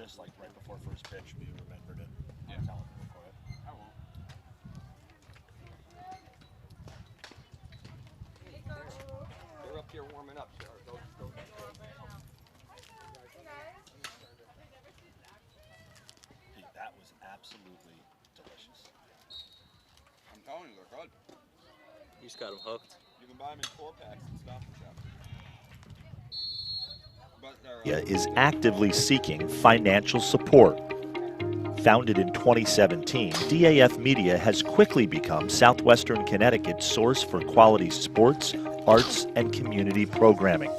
just like right before first pitch, we remembered it. Yeah. Tell them to record it. I won't. They're up here warming up, so go. Pete, that was absolutely delicious. I'm telling you, they're good. You just got them hooked. You can buy them in 4-packs and Stop and Shop. But Is actively seeking financial support. Founded in 2017, DAF Media has quickly become Southwestern Connecticut's source for quality sports, arts, and community programming.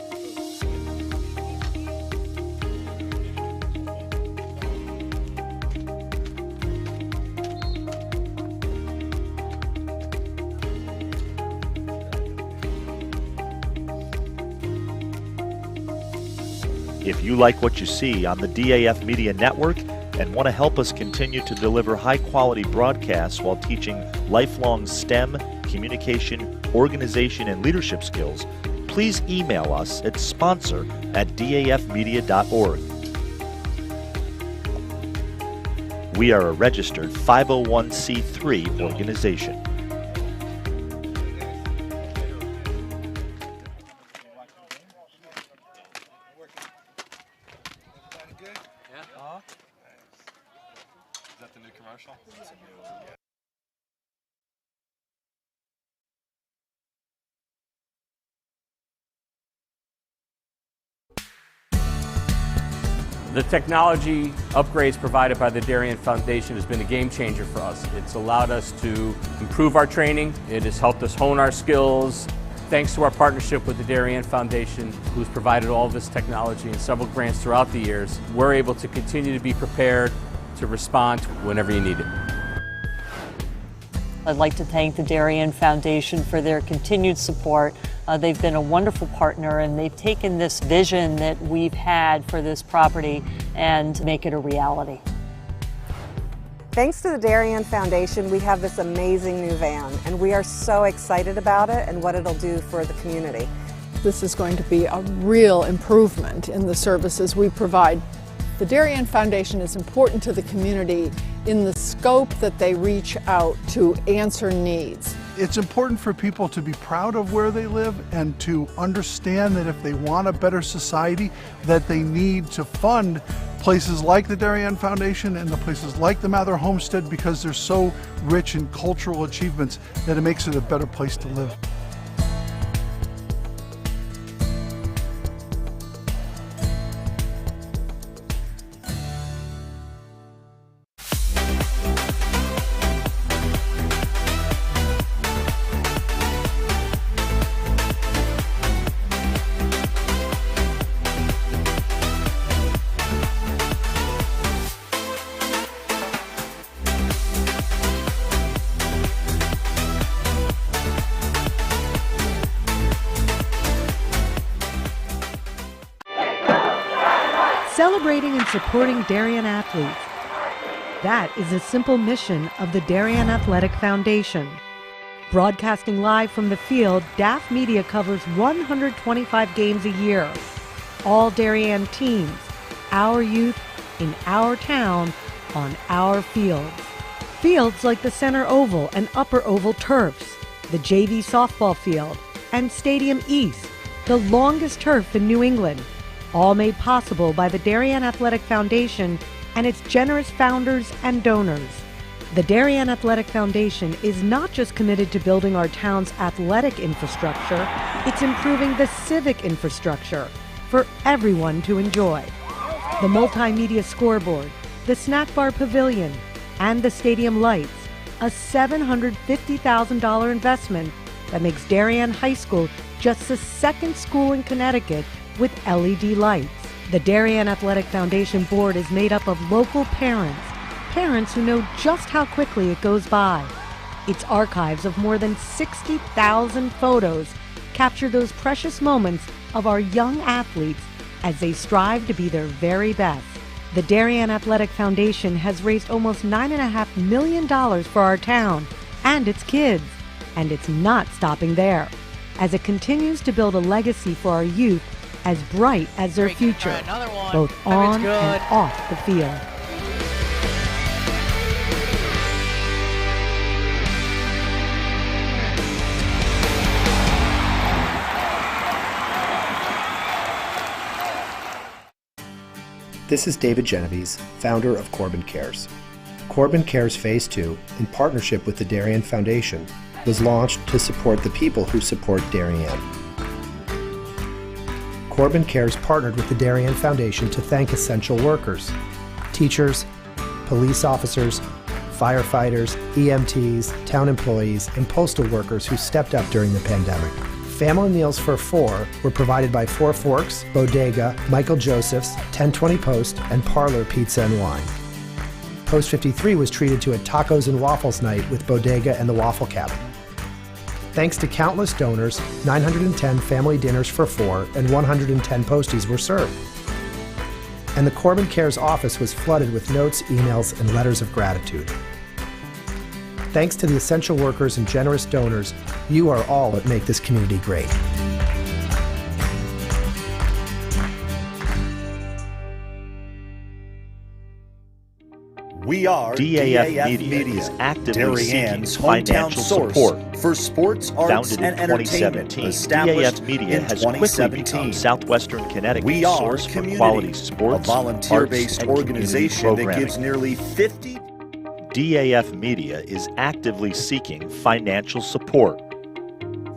If you like what you see on the DAF Media Network and want to help us continue to deliver high-quality broadcasts while teaching lifelong STEM, communication, organization, and leadership skills, please email us at sponsor@dafmedia.org. We are a registered 501c3 organization. Is that the new commercial? The technology upgrades provided by the Darien Foundation has been a game changer for us. It's allowed us to improve our training. It has helped us hone our skills. Thanks to our partnership with the Darien Foundation, who's provided all of this technology and several grants throughout the years, we're able to continue to be prepared to respond whenever you need it. I'd like to thank the Darien Foundation for their continued support. They've been a wonderful partner, and they've taken this vision that we've had for this property and make it a reality. Thanks to the Darien Foundation, we have this amazing new van, and we are so excited about it and what it'll do for the community. This is going to be a real improvement in the services we provide. The Darien Foundation is important to the community in the scope that they reach out to answer needs. It's important for people to be proud of where they live and to understand that if they want a better society, that they need to fund places like the Darien Foundation and the places like the Mather Homestead, because they're so rich in cultural achievements that it makes it a better place to live. Celebrating and supporting Darien athletes. That is a simple mission of the Darien Athletic Foundation. Broadcasting live from the field, DAF Media covers 125 games a year. All Darien teams, our youth, in our town, on our fields. Fields like the Center Oval and Upper Oval turfs, the JV softball field, and Stadium East, the longest turf in New England. All made possible by the Darien Athletic Foundation and its generous founders and donors. The Darien Athletic Foundation is not just committed to building our town's athletic infrastructure, it's improving the civic infrastructure for everyone to enjoy. The multimedia scoreboard, the snack bar pavilion, and the stadium lights, a $750,000 investment that makes Darien High School just the second school in Connecticut with LED lights. The Darien Athletic Foundation board is made up of local parents who know just how quickly it goes by. Its archives of more than 60,000 photos capture those precious moments of our young athletes as they strive to be their very best. The Darien Athletic Foundation has raised almost $9.5 million for our town and its kids, and it's not stopping there. As it continues to build a legacy for our youth, as bright as their future, both on and off the field. This is David Genovese, founder of Corbin Cares. Corbin Cares Phase 2, in partnership with the Darien Foundation, was launched to support the people who support Darien. Corbin Cares partnered with the Darien Foundation to thank essential workers, teachers, police officers, firefighters, EMTs, town employees, and postal workers who stepped up during the pandemic. Family meals for four were provided by Four Forks, Bodega, Michael Joseph's, 1020 Post, and Parlor Pizza and Wine. Post 53 was treated to a tacos and waffles night with Bodega and the Waffle Cabin. Thanks to countless donors, 910 family dinners for four and 110 posties were served. And the Corbin Cares office was flooded with notes, emails, and letters of gratitude. Thanks to the essential workers and generous donors, you are all that make this community great. We are DAF Media is actively seeking financial support. For sports, arts, Founded in and entertainment, 2017, established DAF Media in has quickly 2017. become Southwestern Connecticut's We are source for Community, quality sports, a volunteer-based arts, and organization that community gives nearly 50. DAF Media is actively seeking financial support.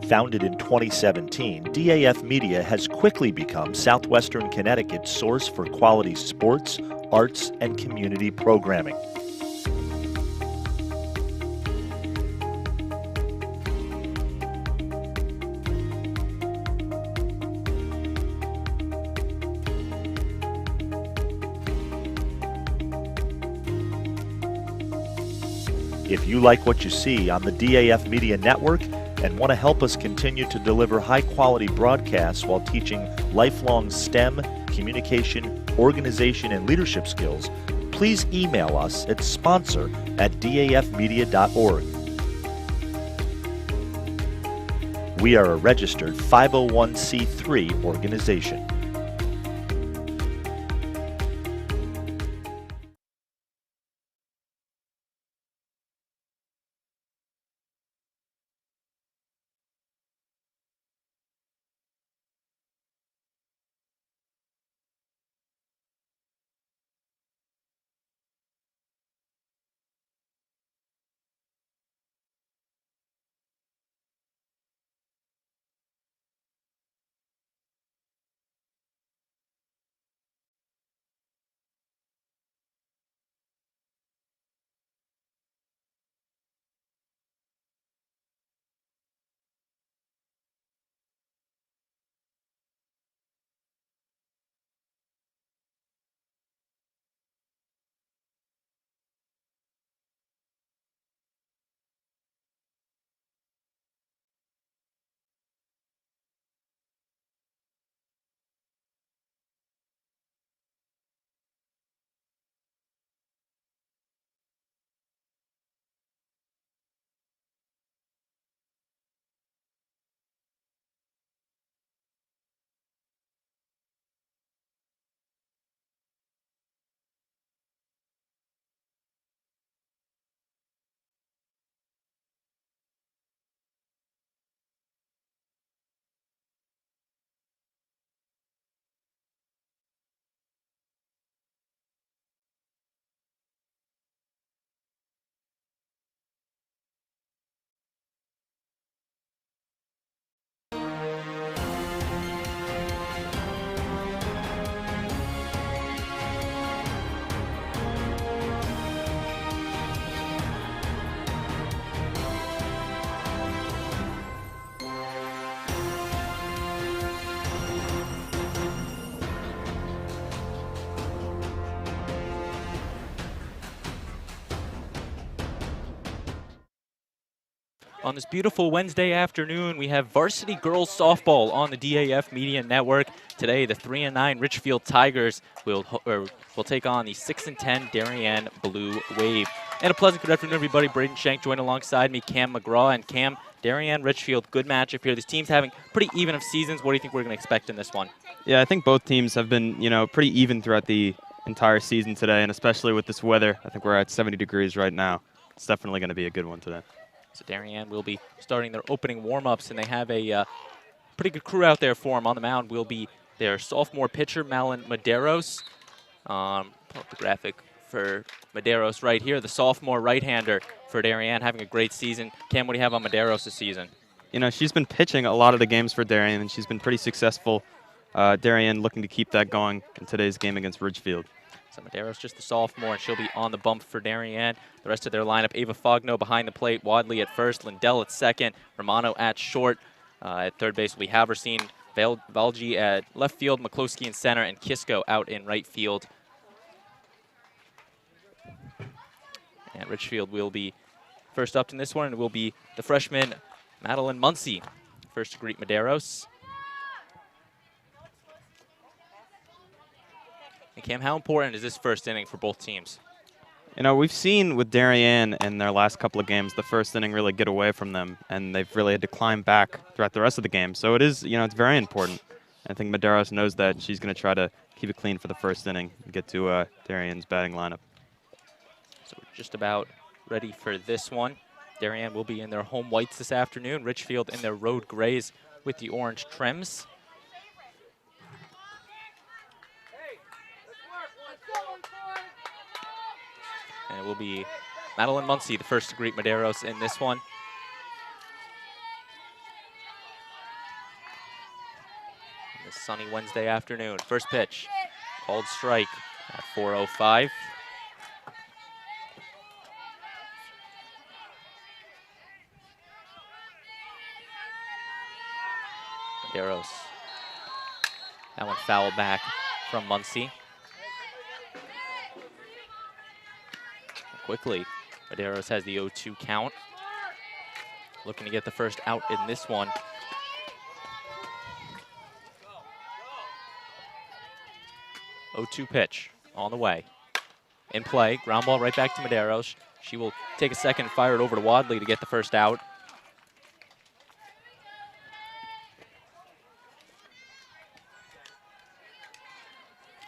Founded in 2017, DAF Media has quickly become Southwestern Connecticut's source for quality sports, arts, and community programming. If you like what you see on the DAF Media Network and want to help us continue to deliver high-quality broadcasts while teaching lifelong STEM, communication, organization, and leadership skills, please email us at sponsor@dafmedia.org. We are a registered 501c3 organization. On this beautiful Wednesday afternoon, we have varsity girls softball on the DAF Media Network. Today, the 3-9 Ridgefield Tigers will take on the 6-10 Darien Blue Wave. And a pleasant good afternoon, everybody. Braden Shank joined alongside me, Cam McGraw. And Cam, Darien, Ridgefield, good matchup here. This team's having pretty even of seasons. What do you think we're going to expect in this one? Yeah, I think both teams have been, pretty even throughout the entire season today, and especially with this weather. I think we're at 70 degrees right now. It's definitely going to be a good one today. So Darien will be starting their opening warm-ups, and they have a pretty good crew out there for them. On the mound will be their sophomore pitcher, Malin Medeiros. Pull up the graphic for Medeiros right here, the sophomore right-hander for Darien, having a great season. Cam, what do you have on Medeiros this season? She's been pitching a lot of the games for Darien, and she's been pretty successful. Darien looking to keep that going in today's game against Ridgefield. So Medeiros just the sophomore, and she'll be on the bump for Darien. The rest of their lineup, Ava Fogno behind the plate, Wadley at first, Lindell at second, Romano at short. At third base will be Haversine, Valji at left field, McCloskey in center, and Kisko out in right field. And Ridgefield will be first up in this one, and it will be the freshman Madeline Muncie first to greet Medeiros. And Cam, how important is this first inning for both teams? We've seen with Darien in their last couple of games, the first inning really get away from them, and they've really had to climb back throughout the rest of the game. So it is, it's very important. I think Medeiros knows that. She's going to try to keep it clean for the first inning and get to Darien's batting lineup. So we're just about ready for this one. Darien will be in their home whites this afternoon. Ridgefield in their road grays with the orange trims. And it will be Madeline Muncie, the first to greet Medeiros in this one. On this sunny Wednesday afternoon. First pitch, called strike at 4:05. Medeiros. That one foul back from Muncie. Quickly, Medeiros has the 0-2 count. Looking to get the first out in this one. Oh, 0-2 pitch on the way. In play, ground ball right back to Medeiros. She will take a second and fire it over to Wadley to get the first out.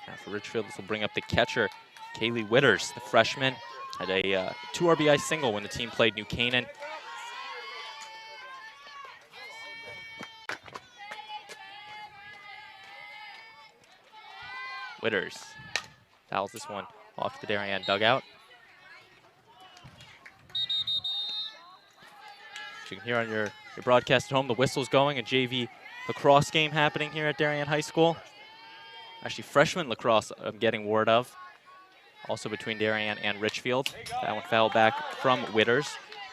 Now for Ridgefield, this will bring up the catcher, Kaylee Witters, the freshman. Had a 2 RBI single when the team played New Canaan. Witters fouls this one off the Darien dugout. As you can hear on your broadcast at home, the whistle's going, a JV lacrosse game happening here at Darien High School. Actually, freshman lacrosse I'm getting word of. Also between Darien and Ridgefield. That one fouled back from Witters.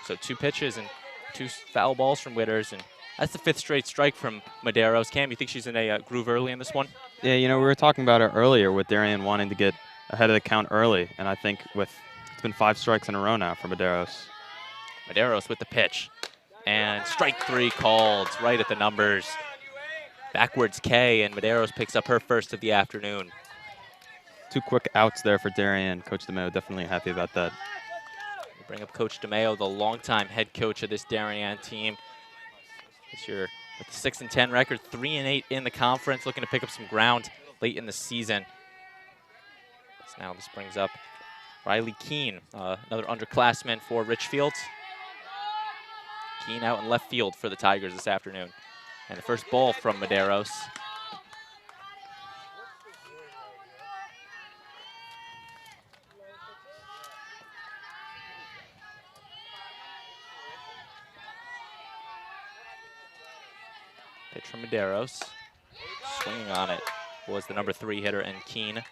So 2 pitches and 2 foul balls from Witters. And that's the 5th straight strike from Medeiros. Cam, you think she's in a groove early in this one? Yeah, we were talking about it earlier with Darien wanting to get ahead of the count early. And I think it's been 5 strikes in a row now for Medeiros. Medeiros with the pitch. And strike 3 called right at the numbers. Backwards K, and Medeiros picks up her first of the afternoon. 2 quick outs there for Darien. Coach DeMayo definitely happy about that. We bring up Coach DeMayo, the longtime head coach of this Darien team. This year with the 6-10 record, 3-8 in the conference, looking to pick up some ground late in the season. So now this brings up Riley Keene, another underclassman for Ridgefield. Keene out in left field for the Tigers this afternoon. And the first ball from Medeiros. Pitch from Medeiros. Swinging on it was the number 3 hitter, and Keene.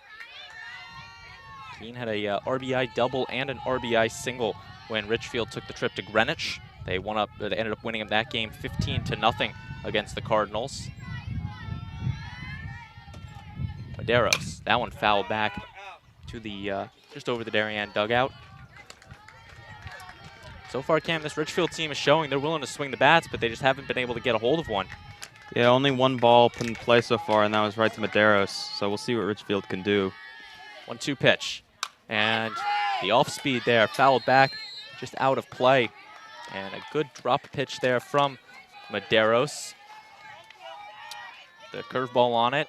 Keene had a RBI double and an RBI single when Ridgefield took the trip to Greenwich. They ended up winning that game 15-0 against the Cardinals. Medeiros, that one fouled back to the just over the Darien dugout. So far, Cam, this Ridgefield team is showing they're willing to swing the bats, but they just haven't been able to get a hold of one. Yeah, only one ball put in play so far, and that was right to Medeiros. So we'll see what Ridgefield can do. 1-2 pitch. And the off-speed there, fouled back, just out of play. And a good drop pitch there from Medeiros. The curveball on it.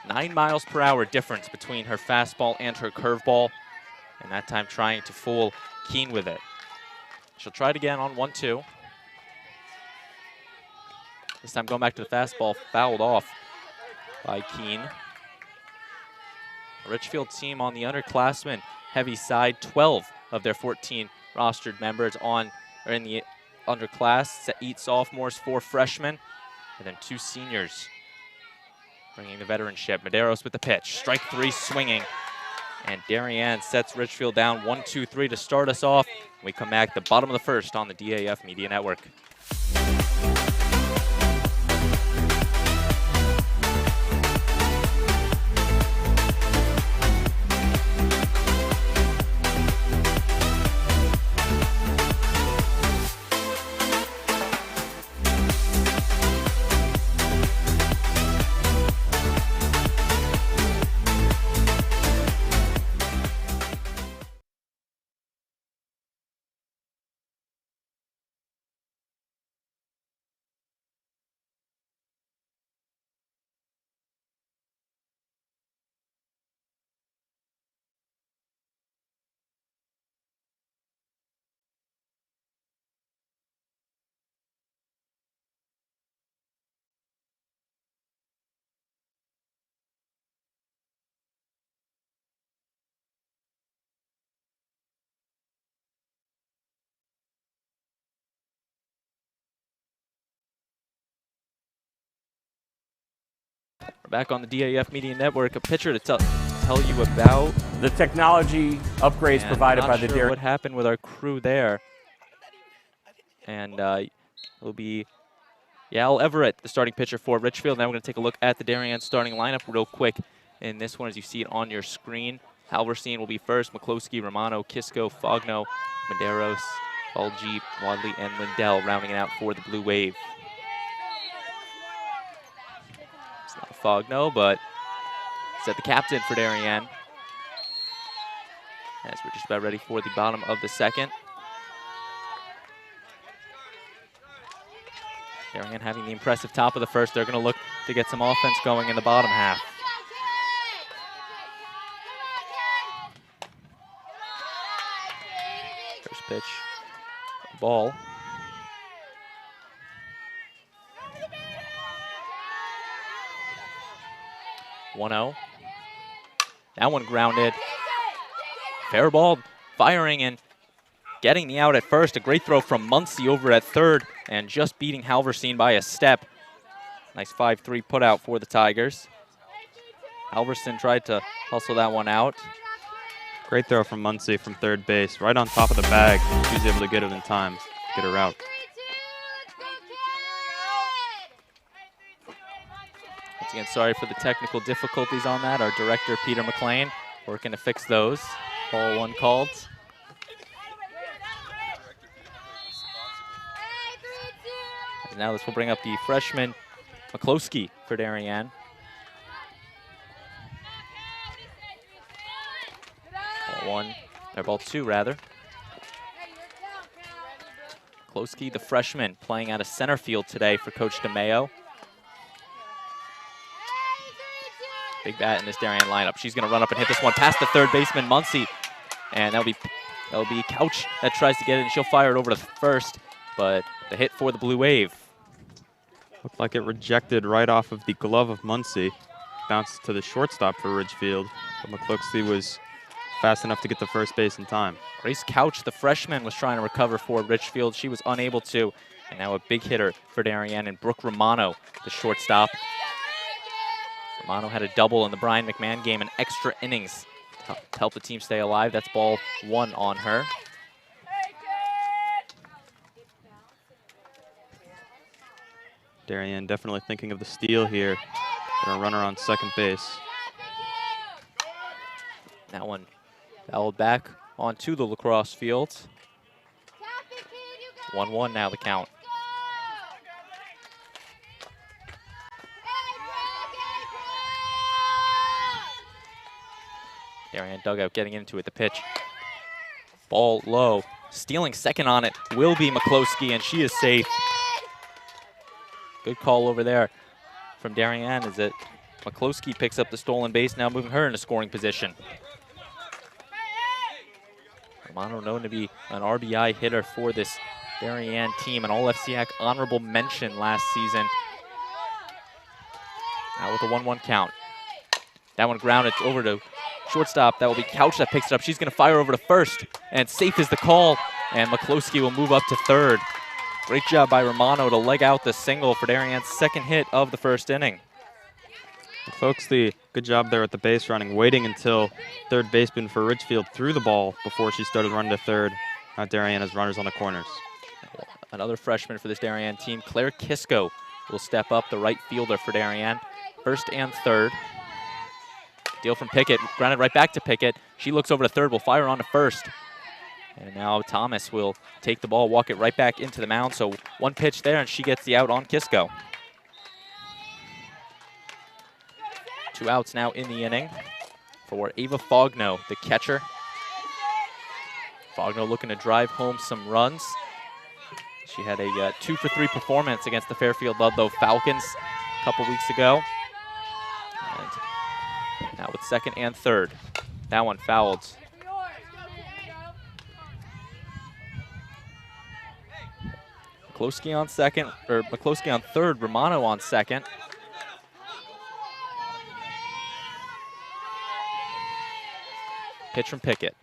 9 miles per hour difference between her fastball and her curveball. And that time trying to fool Keene with it. She'll try it again on 1-2. This time going back to the fastball, fouled off by Keene. Ridgefield team on the underclassmen heavy side. 12 of their 14 rostered members are in the underclass. 8 sophomores, 4 freshmen, and then 2 seniors bringing the veteranship. Medeiros with the pitch. Strike 3 swinging. And Darien sets Ridgefield down 1-2-3 to start us off. We come back the bottom of the first on the DAF Media Network. We're back on the DAF Media Network. A picture to tell you about the technology upgrades provided by the Darien. What happened with our crew there? And it'll be Yal Everett, the starting pitcher for Ridgefield. Now we're going to take a look at the Darien starting lineup real quick. In this one, as you see it on your screen, Halverstein will be first. McCloskey, Romano, Kisco, Fogno, Medeiros, Aljeep, Wadley, and Lindell rounding it out for the Blue Wave. It's not Fogno, but set the captain for Darien. As we're just about ready for the bottom of the second. Darien having the impressive top of the first. They're going to look to get some offense going in the bottom half. First pitch, ball. (1-0). That one grounded. Fair ball, firing and getting the out at first. A great throw from Muncie over at third and just beating Halverstein by a step. Nice 5-3 put out for the Tigers. Halverstein tried to hustle that one out. Great throw from Muncie from third base, right on top of the bag. She was able to get it in time, get her out. Once again, sorry for the technical difficulties on that. Our director, Peter McLean, working to fix those. Ball 1 called. And now this will bring up the freshman, McCloskey, for Darien. Ball 2 rather. McCloskey, the freshman, playing out of center field today for Coach DeMeo. Big bat in this Darien lineup. She's going to run up and hit this one past the third baseman, Muncie. And that'll be Couch that tries to get it, and she'll fire it over to first. But the hit for the Blue Wave. Looked like it rejected right off of the glove of Muncie. Bounced to the shortstop for Ridgefield. But McCloskey was fast enough to get to first base in time. Grace Couch, the freshman, was trying to recover for Ridgefield. She was unable to. And now a big hitter for Darien, and Brooke Romano, the shortstop. Romano had a double in the Brian McMahon game and extra innings to help the team stay alive. That's ball 1 on her. Darien definitely thinking of the steal here. Gonna run her on second base. That one fouled back onto the lacrosse field. 1-1 now the count. Darien dugout getting into it, the pitch. Ball low, stealing second on it will be McCloskey, and she is safe. Good call over there from Darien as it McCloskey picks up the stolen base, now moving her into scoring position. Romano known to be an RBI hitter for this Darien team, an All-FCIAC honorable mention last season. Now with a 1-1 count. That one grounded over to shortstop. That will be Couch that picks it up. She's going to fire over to first, and safe is the call, and McCloskey will move up to third. Great job by Romano to leg out the single for Darien's second hit of the first inning. Folks, good job there at the base running, waiting until third baseman for Ridgefield threw the ball before she started running to third. Now Darien has runners on the corners. Another freshman for this Darien team, Claire Kisco, will step up, the right fielder for Darien. First and third. Deal from Pickett, grounded right back to Pickett. She looks over to third, will fire on to first. And now Thomas will take the ball, walk it right back into the mound. So one pitch there, and she gets the out on Kisco. 2 outs now in the inning for Ava Fogno, the catcher. Fogno looking to drive home some runs. She had a 2-for-3 performance against the Fairfield Ludlow Falcons a couple weeks ago. And now with second and third. That one fouled. McCloskey on second, or McCloskey on third, Romano on second. Pitch from Pickett.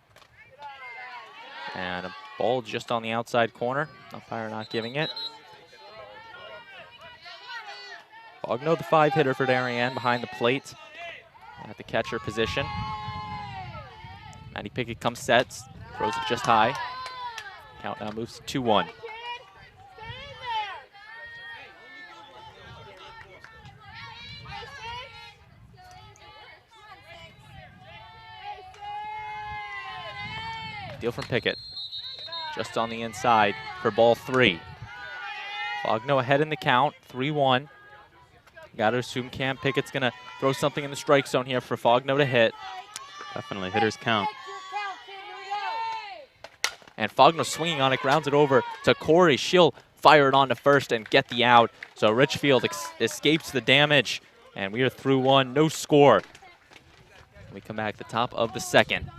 And a ball just on the outside corner. Umpire not giving it. Fogno, the 5-hitter for Darien, behind the plate at the catcher position. Maddie Pickett comes set, throws it just high. Count now moves to 2-1. Deal from Pickett. Just on the inside for ball 3. Fogno ahead in the count, 3-1. Got to assume Cam Pickett's going to throw something in the strike zone here for Fogno to hit. Definitely hitters count. And Fogno swinging on it, grounds it over to Corey. She'll fire it on to first and get the out. So Ridgefield escapes the damage, and we are through one, no score. We come back at the top of the second.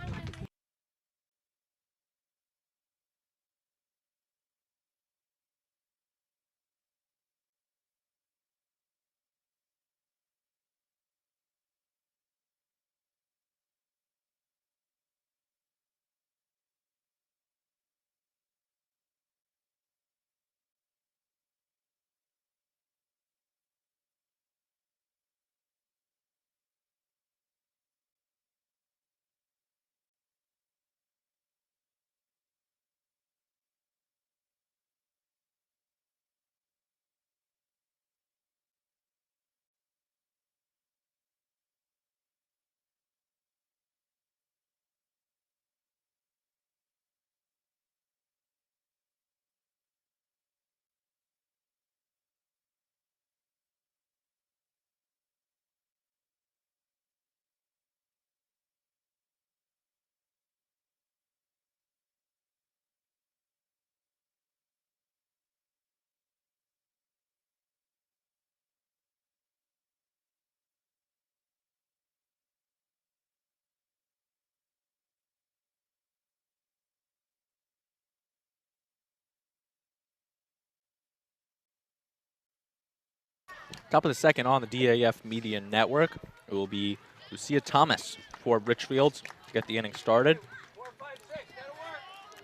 Top of the second on the DAF Media Network. It will be Lucia Thomas for Richfield to get the inning started.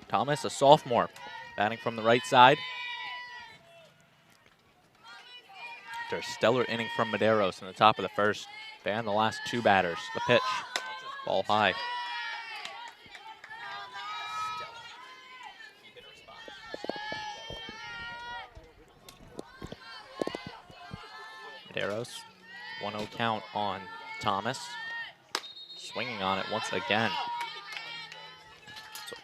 Thomas, a sophomore, batting from the right side. After a stellar inning from Medeiros in the top of the first. Ban the last 2 batters. The pitch, ball high. Medeiros, 1-0 count on Thomas. Swinging on it once again. So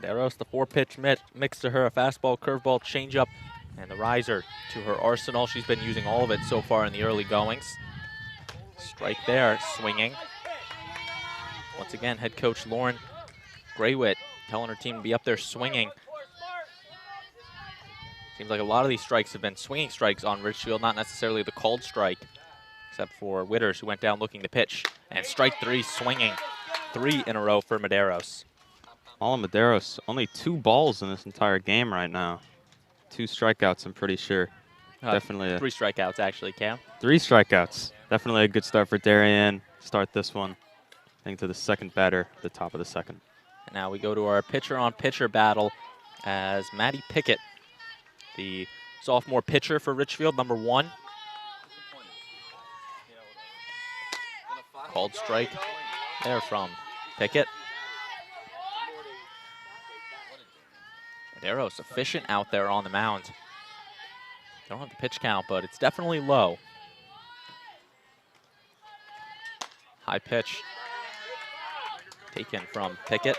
Medeiros, the 4-pitch mix to her, a fastball, curveball, changeup, and the riser to her arsenal. She's been using all of it so far in the early goings. Strike there, swinging. Once again, head coach Lauren Graywit telling her team to be up there swinging. Seems like a lot of these strikes have been swinging strikes on Ridgefield, not necessarily the called strike, except for Witters, who went down looking to pitch. And strike 3, swinging. 3 in a row for Medeiros. Paula Medeiros, only 2 balls in this entire game right now. 2 strikeouts, I'm pretty sure. Definitely 3 strikeouts, actually, Cam. 3 strikeouts. Definitely a good start for Darien. Start this one, I think, to the second batter, the top of the second. And now we go to our pitcher-on-pitcher battle as Maddie Pickett, the sophomore pitcher for Ridgefield, number 1. Called strike there from Pickett. Medeiros efficient out there on the mound. Don't have the pitch count, but it's definitely low. High pitch taken from Pickett.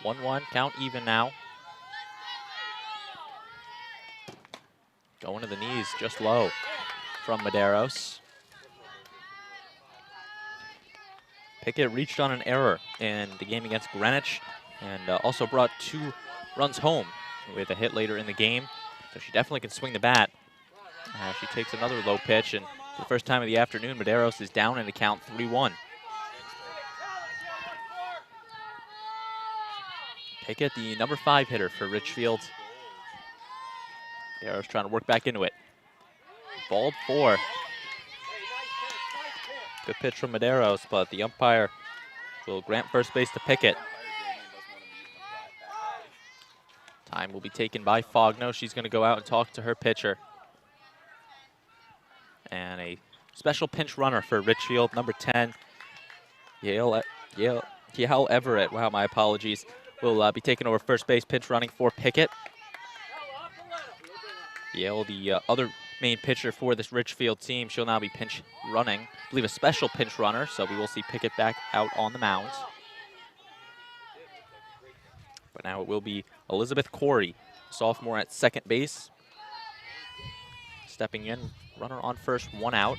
1-1, count even now. Going to the knees, just low from Medeiros. Pickett reached on an error in the game against Greenwich and also brought 2 runs home with a hit later in the game. So she definitely can swing the bat. She takes another low pitch, and for the first time of the afternoon, Medeiros is down in the count 3-1. Pickett, the number 5 hitter for Ridgefield. Medeiros trying to work back into it. Balled 4. Good pitch from Medeiros, but the umpire will grant first base to Pickett. Time will be taken by Fogno. She's going to go out and talk to her pitcher. And a special pinch runner for Ridgefield, number 10, Yale Everett. Wow, my apologies. Will be taking over first base, pinch running for Pickett. Yale, the other main pitcher for this Ridgefield team, she'll now be pinch running. I believe a special pinch runner, so we will see Pickett back out on the mound. But now it will be Elizabeth Corey, sophomore at second base. Stepping in, runner on first, 1 out.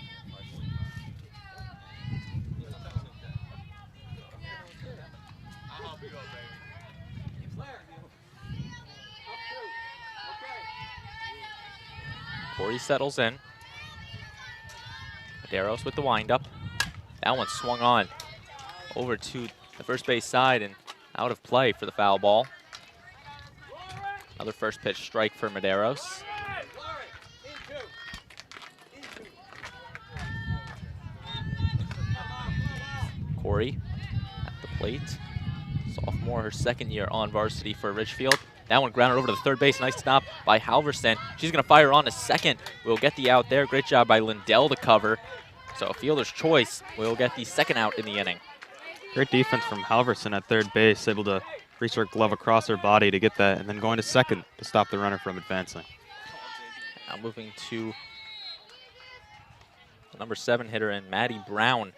Corey settles in. Medeiros with the windup. That one swung on over to the first base side and out of play for the foul ball. Another first pitch strike for Medeiros. Corey at the plate. Sophomore, her second year on varsity for Ridgefield. That one grounded over to the third base. Nice stop by Halverson. She's going to fire on to second. We'll get the out there. Great job by Lindell to cover. So a fielder's choice will get the second out in the inning. Great defense from Halverson at third base, able to reach her glove across her body to get that, and then going to second to stop the runner from advancing. Now moving to the number 7 hitter in Maddie Brown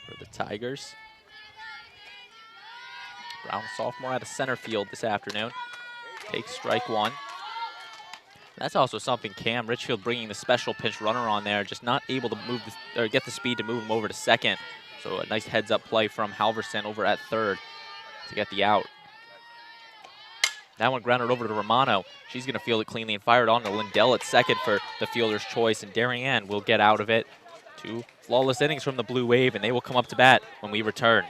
for the Tigers. Brown, sophomore, out of center field this afternoon. Takes strike 1. That's also something, Cam. Ridgefield bringing the special pinch runner on there, just not able to move or get the speed to move him over to second. So a nice heads-up play from Halverson over at third to get the out. That one grounded over to Romano. She's going to field it cleanly and fired on to Lindell at second for the fielder's choice, and Darien will get out of it. 2 flawless innings from the Blue Wave, and they will come up to bat when we return.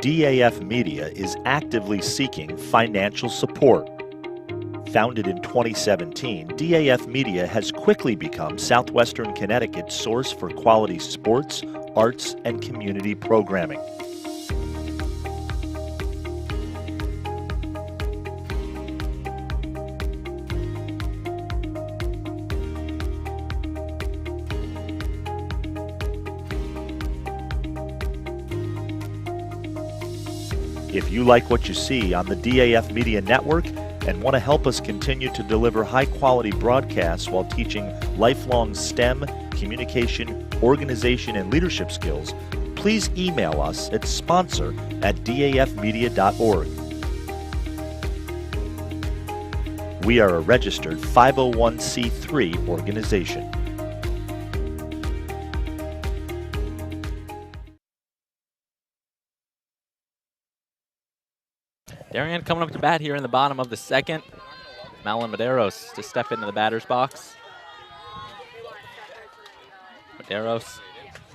DAF Media is actively seeking financial support. Founded in 2017, DAF Media has quickly become Southwestern Connecticut's source for quality sports, arts, and community programming. If you like what you see on the DAF Media Network and want to help us continue to deliver high-quality broadcasts while teaching lifelong STEM, communication, organization, and leadership skills, please email us at sponsor@dafmedia.org. We are a registered 501c3 organization. Darien coming up to bat here in the bottom of the second. Malin Medeiros to step into the batter's box. Medeiros,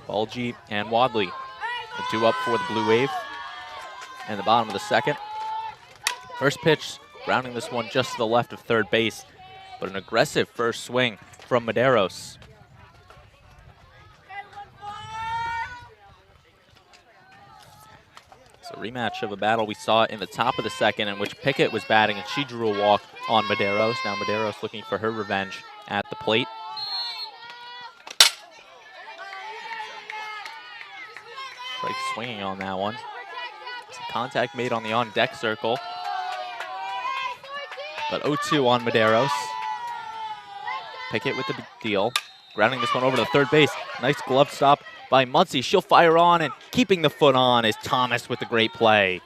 Balgi, and Wadley. The two up for the Blue Wave in the bottom of the second. First pitch, grounding this one just to the left of third base, but an aggressive first swing from Medeiros. It's a rematch of a battle we saw in the top of the second in which Pickett was batting and she drew a walk on Medeiros. Now Medeiros looking for her revenge at the plate. Strike swinging on that one. Some contact made on the on-deck circle. But 0-2 on Medeiros. Pickett with the deal. Grounding this one over to third base. Nice glove stop by Muncie. She'll fire on, and keeping the foot on is Thomas with the great play.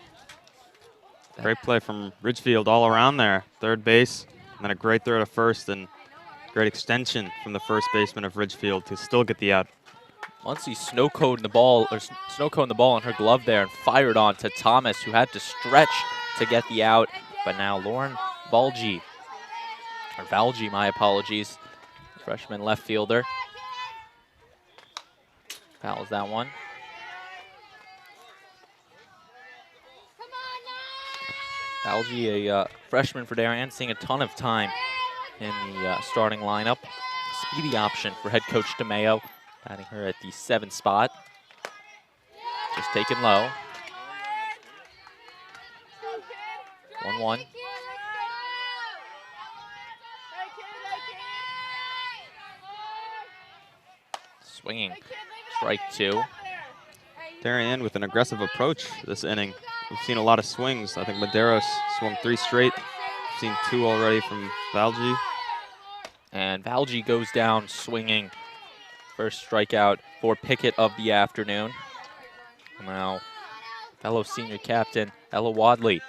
Great play from Ridgefield all around there. Third base, and then a great throw to first, and great extension from the first baseman of Ridgefield to still get the out. Muncie snow-coned the ball in her glove there and fired on to Thomas, who had to stretch to get the out. But now Lauren Valgi, my apologies, freshman left fielder, fouls that one. Valgi, a freshman for Darien, seeing a ton of time in the starting lineup. Speedy option for head coach DeMeo, batting her at the 7th spot. Just taken low. 1-1. Swinging, strike 2. Darien with an aggressive approach this inning. We've seen a lot of swings. I think Medeiros swung 3 straight. We've seen 2 already from Valgi. And Valgi goes down swinging. First strikeout for Pickett of the afternoon. Now, fellow senior captain Ella Wadley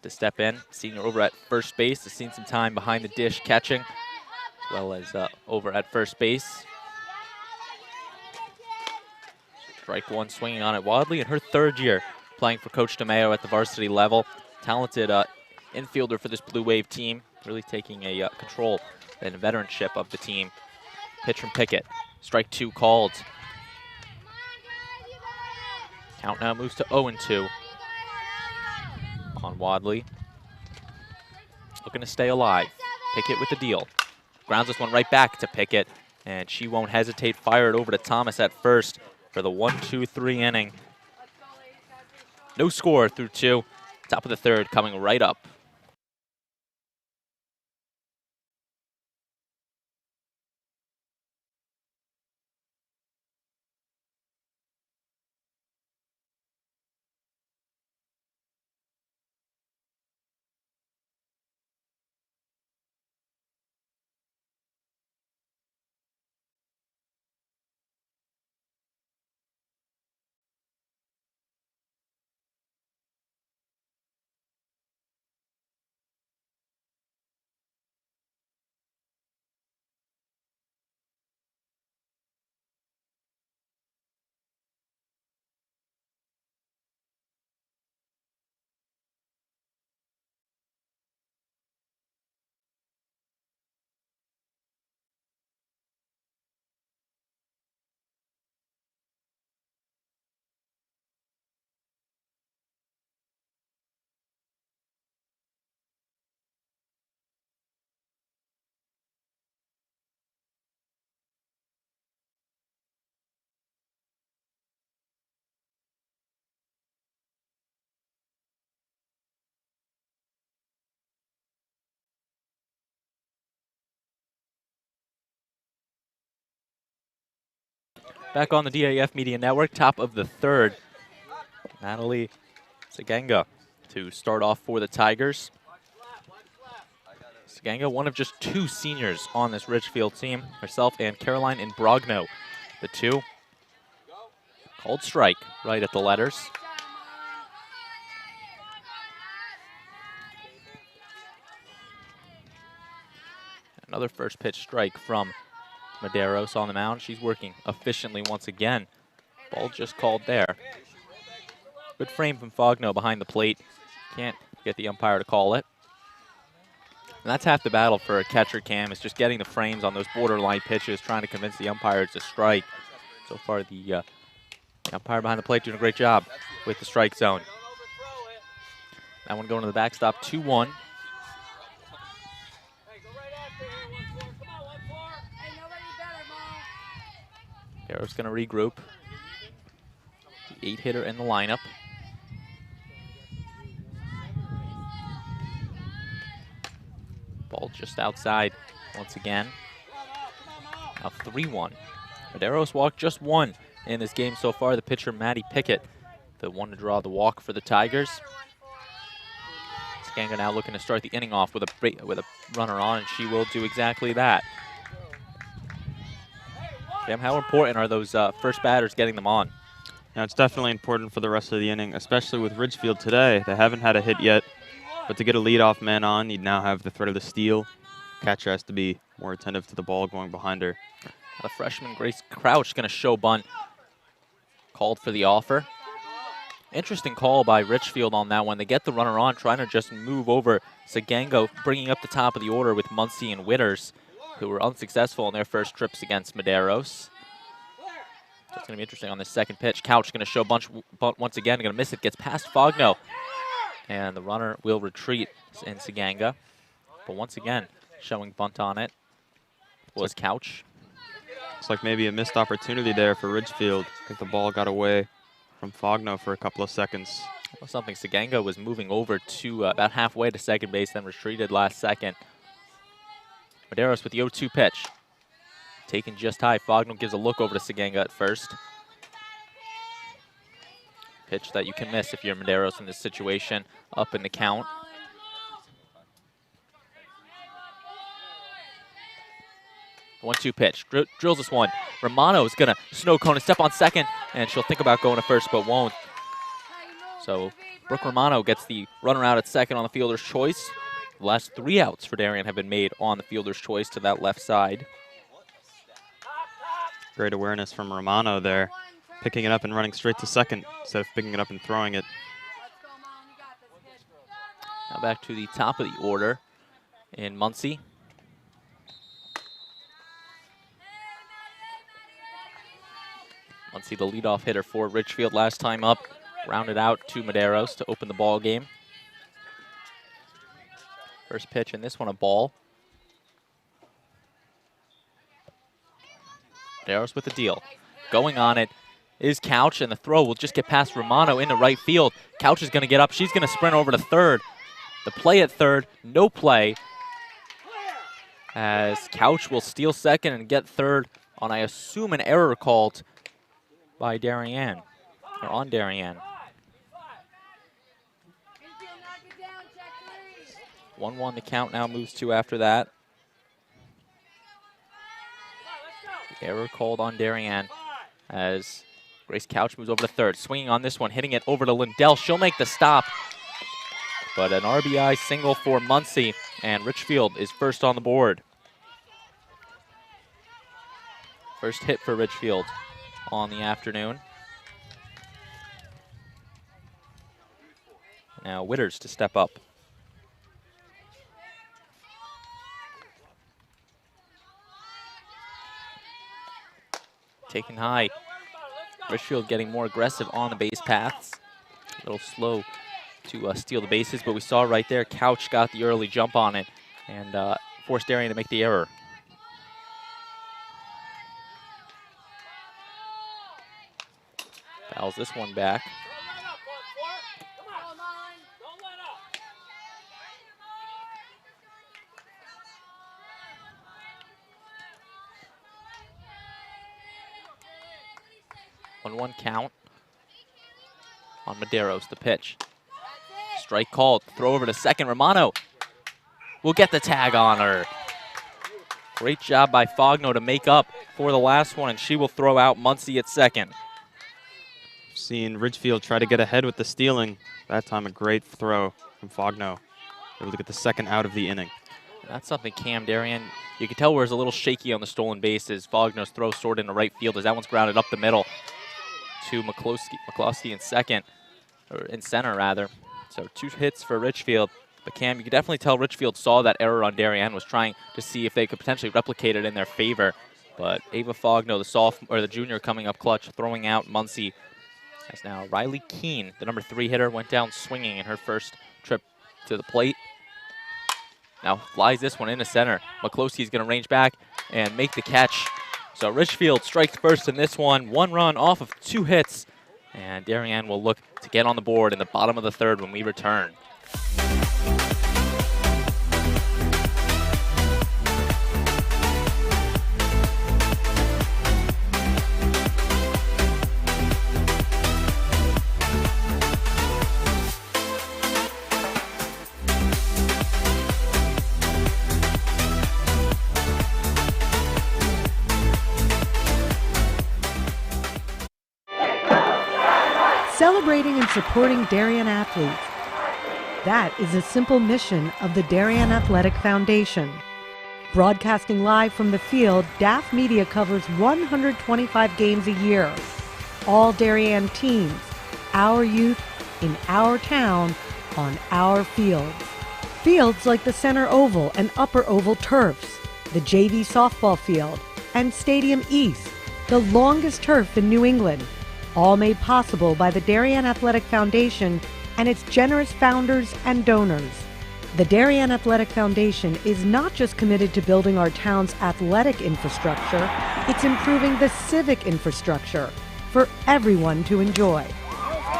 to step in. Senior over at first base, has seen some time behind the dish catching, as well as over at first base. Strike 1 swinging on it. Wadley in her 3rd year playing for Coach DeMeo at the varsity level. Talented infielder for this Blue Wave team, really taking a control and veteranship of the team. Pitch from Pickett. Strike 2 called. Count now moves to 0-2 on Wadley. Looking to stay alive. Pickett with the deal. Grounds this one right back to Pickett, and she won't hesitate. Fire it over to Thomas at first for the 1-2-3 inning. No score through 2. Top of the 3rd coming right up. Back on the DAF Media Network, top of the 3rd. Natalie Zagenga to start off for the Tigers. Saganga, one of just 2 seniors on this Ridgefield team, herself and Caroline Imbrogno, the 2. Called strike right at the letters. Another first pitch strike from Medeiros on the mound. She's working efficiently once again. Ball just called there. Good frame from Fogno behind the plate. Can't get the umpire to call it. And that's half the battle for a catcher, Cam, is just getting the frames on those borderline pitches, trying to convince the umpire it's a strike. So far, the umpire behind the plate doing a great job with the strike zone. That one going to the backstop, 2-1. Arrow's going to regroup. The 8-hitter in the lineup. Ball just outside once again. Now 3-1. Medeiros walked just 1 in this game so far. The pitcher, Maddie Pickett, the one to draw the walk for the Tigers. Saganga now looking to start the inning off with a runner on, and she will do exactly that. Cam, how important are those first batters getting them on? Now, it's definitely important for the rest of the inning, especially with Ridgefield today. They haven't had a hit yet, but to get a leadoff man on, you now have the threat of the steal. Catcher has to be more attentive to the ball going behind her. The freshman Grace Crouch going to show bunt. Called for the offer. Interesting call by Ridgefield on that one. They get the runner on, trying to just move over Saganga, bringing up the top of the order with Muncie and Witters, who were unsuccessful in their first trips against Medeiros. So it's going to be interesting on this second pitch. Couch going to show bunt once again, going to miss it, gets past Fogno. And the runner will retreat in Saganga. But once again, showing bunt on it was Couch. It's like maybe a missed opportunity there for Ridgefield. I think the ball got away from Fogno for a couple of seconds. Well, something Saganga was moving over to about halfway to second base, then retreated last second. Medeiros with the 0-2 pitch. Taken just high. Fogno gives a look over to Saganga at first. Pitch that you can miss if you're Medeiros in this situation. Up in the count. One-two pitch. Drills this one. Romano is going to snow cone and step on second, and she'll think about going to first, but won't. So Brooke Romano gets the runner out at second on the fielder's choice. The last 3 outs for Darien have been made on the fielder's choice to that left side. Great awareness from Romano there. Picking it up and running straight to second instead of picking it up and throwing it. Now back to the top of the order in Muncie. Muncie, the leadoff hitter for Ridgefield last time up, rounded out to Medeiros to open the ball game. First pitch in this one, a ball. Medeiros with the deal. Going on it is Couch, and the throw will just get past Romano into right field. Couch is going to get up. She's going to sprint over to third. The play at third, no play, as Couch will steal second and get third on, I assume, an error called by Darien, or on Darien. 1-1 the count now moves to after that. The error called on Darien as Grace Couch moves over to third. Swinging on this one, hitting it over to Lindell. She'll make the stop. But an RBI single for Muncie, and Ridgefield is first on the board. First hit for Ridgefield on the afternoon. Now Witters to step up. Taken high. Ridgefield getting more aggressive on the base paths. A little slow to steal the bases, but we saw right there, Couch got the early jump on it and forced Darien to make the error. Fouls this one back. One count on Medeiros, the pitch. Strike called. Throw over to second. Romano will get the tag on her. Great job by Fogno to make up for the last one, and she will throw out Muncie at second. Seeing Ridgefield try to get ahead with the stealing. That time a great throw from Fogno. Able to get the second out of the inning. That's something Cam Darien, you can tell was a little shaky on the stolen bases. Fogno's throw soared into right field as that one's grounded up the middle to McCloskey in second, or in center rather. So 2 hits for Ridgefield. But Cam, you can definitely tell Ridgefield saw that error on Darien, was trying to see if they could potentially replicate it in their favor. But Ava Fogno, the junior, coming up clutch, throwing out Muncie. As now Riley Keene, the number 3 hitter, went down swinging in her first trip to the plate. Now flies this one into center. McCloskey's going to range back and make the catch. So Ridgefield strikes first in this one. 1 run off of 2 hits. And Darien will look to get on the board in the bottom of the third when we return. Celebrating and supporting Darien athletes. That is a simple mission of the Darien Athletic Foundation. Broadcasting live from the field, DAF Media covers 125 games a year. All Darien teams, our youth, in our town, on our fields. Fields like the Center Oval and Upper Oval turfs, the JV softball field, and Stadium East, the longest turf in New England. All made possible by the Darien Athletic Foundation and its generous founders and donors. The Darien Athletic Foundation is not just committed to building our town's athletic infrastructure, it's improving the civic infrastructure for everyone to enjoy.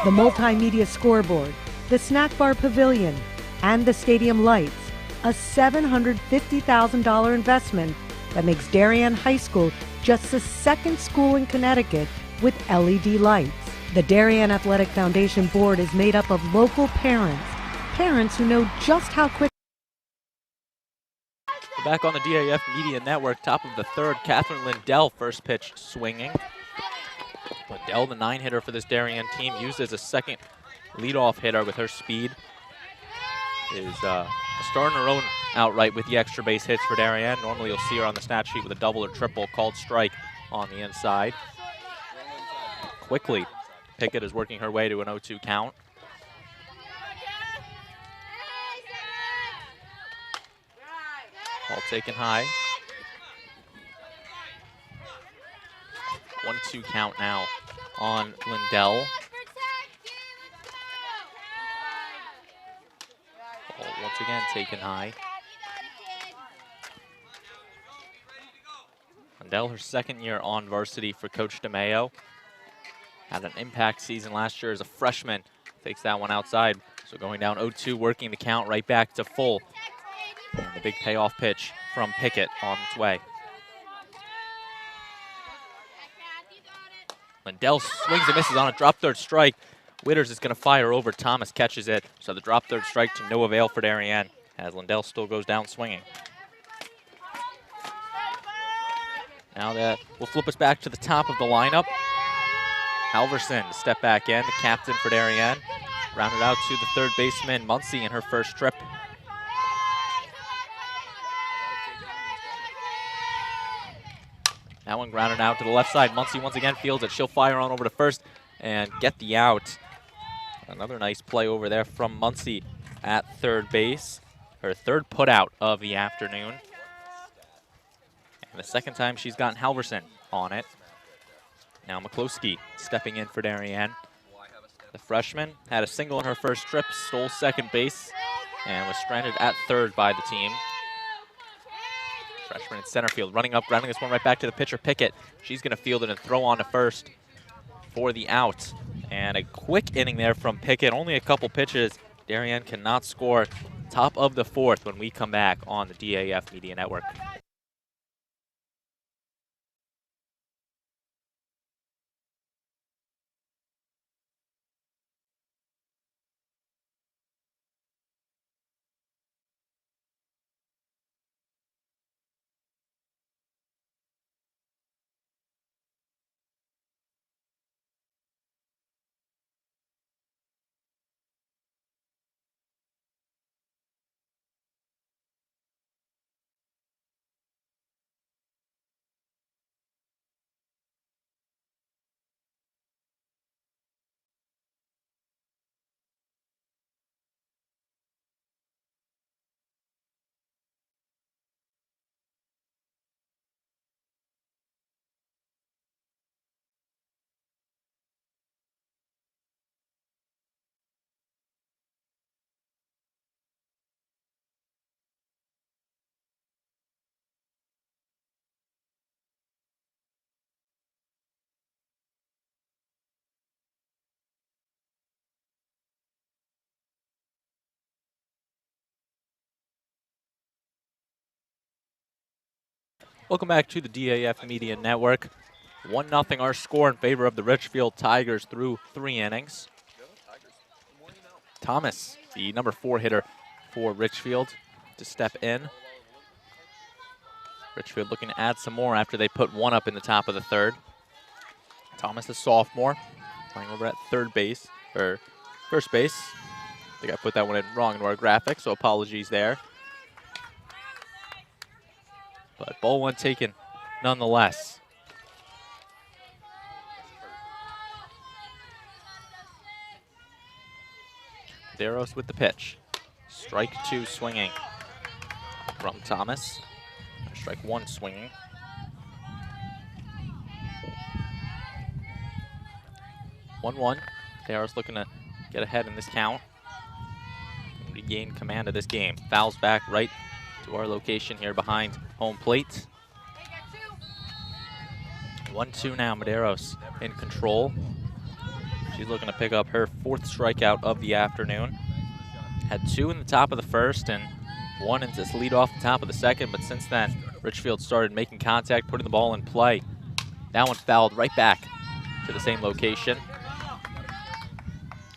The multimedia scoreboard, the snack bar pavilion, and the stadium lights, a $750,000 investment that makes Darien High School just the 2nd school in Connecticut with LED lights. The Darien Athletic Foundation board is made up of local parents who know just how quick. We're back on the DAF Media Network, top of the third. Catherine Lindell, first pitch swinging. Lindell, the 9 hitter for this Darien team, used as a second leadoff hitter with her speed, is starting her own outright with the extra base hits for Darien. Normally you'll see her on the stat sheet with a double or triple, called strike on the inside. Quickly, Pickett is working her way to an 0-2 count. Ball taken high. 1-2 count now on Lindell. Ball once again taken high. Lindell, her 2nd year on varsity for Coach DeMayo. Had an impact season last year as a freshman. Takes that one outside. So going down 0-2, working the count right back to full. And the big payoff pitch from Pickett on its way. Lindell swings and misses on a drop third strike. Witters is going to fire over. Thomas catches it. So the drop third strike to no avail for Darien as Lindell still goes down swinging. Now that will flip us back to the top of the lineup. Halverson to step back in, the captain for Darien. Rounded out to the third baseman, Muncie, in her first trip. That one grounded out to the left side. Muncie once again fields it. She'll fire on over to first and get the out. Another nice play over there from Muncie at third base. Her 3rd putout of the afternoon. And the 2nd time she's gotten Halverson on it. Now McCloskey stepping in for Darien. The freshman had a single in her first trip, stole second base, and was stranded at third by the team. Freshman in center field, running up, grounding this one right back to the pitcher, Pickett. She's going to field it and throw on to first for the out. And a quick inning there from Pickett, only a couple pitches. Darien cannot score. Top of the 4th when we come back on the DAF Media Network. Welcome back to the DAF Media Network. 1-0 our score in favor of the Ridgefield Tigers through 3 innings. Thomas, the number 4 hitter for Ridgefield, to step in. Ridgefield looking to add some more after they put 1 up in the top of the 3rd. Thomas, a sophomore, playing over at first base. I think I put that one in wrong in our graphic, so apologies there. But ball 1 taken nonetheless. Medeiros with the pitch. Strike 2 swinging from Thomas. Strike 1 swinging. 1-1. Medeiros looking to get ahead in this count. Regain command of this game. Fouls back right to our location here behind home plate. 1-2 now. Medeiros in control. She's looking to pick up her 4th strikeout of the afternoon. Had 2 in the top of the 1st and 1 in this lead off the top of the 2nd, but since then, Ridgefield started making contact, putting the ball in play. That one fouled right back to the same location.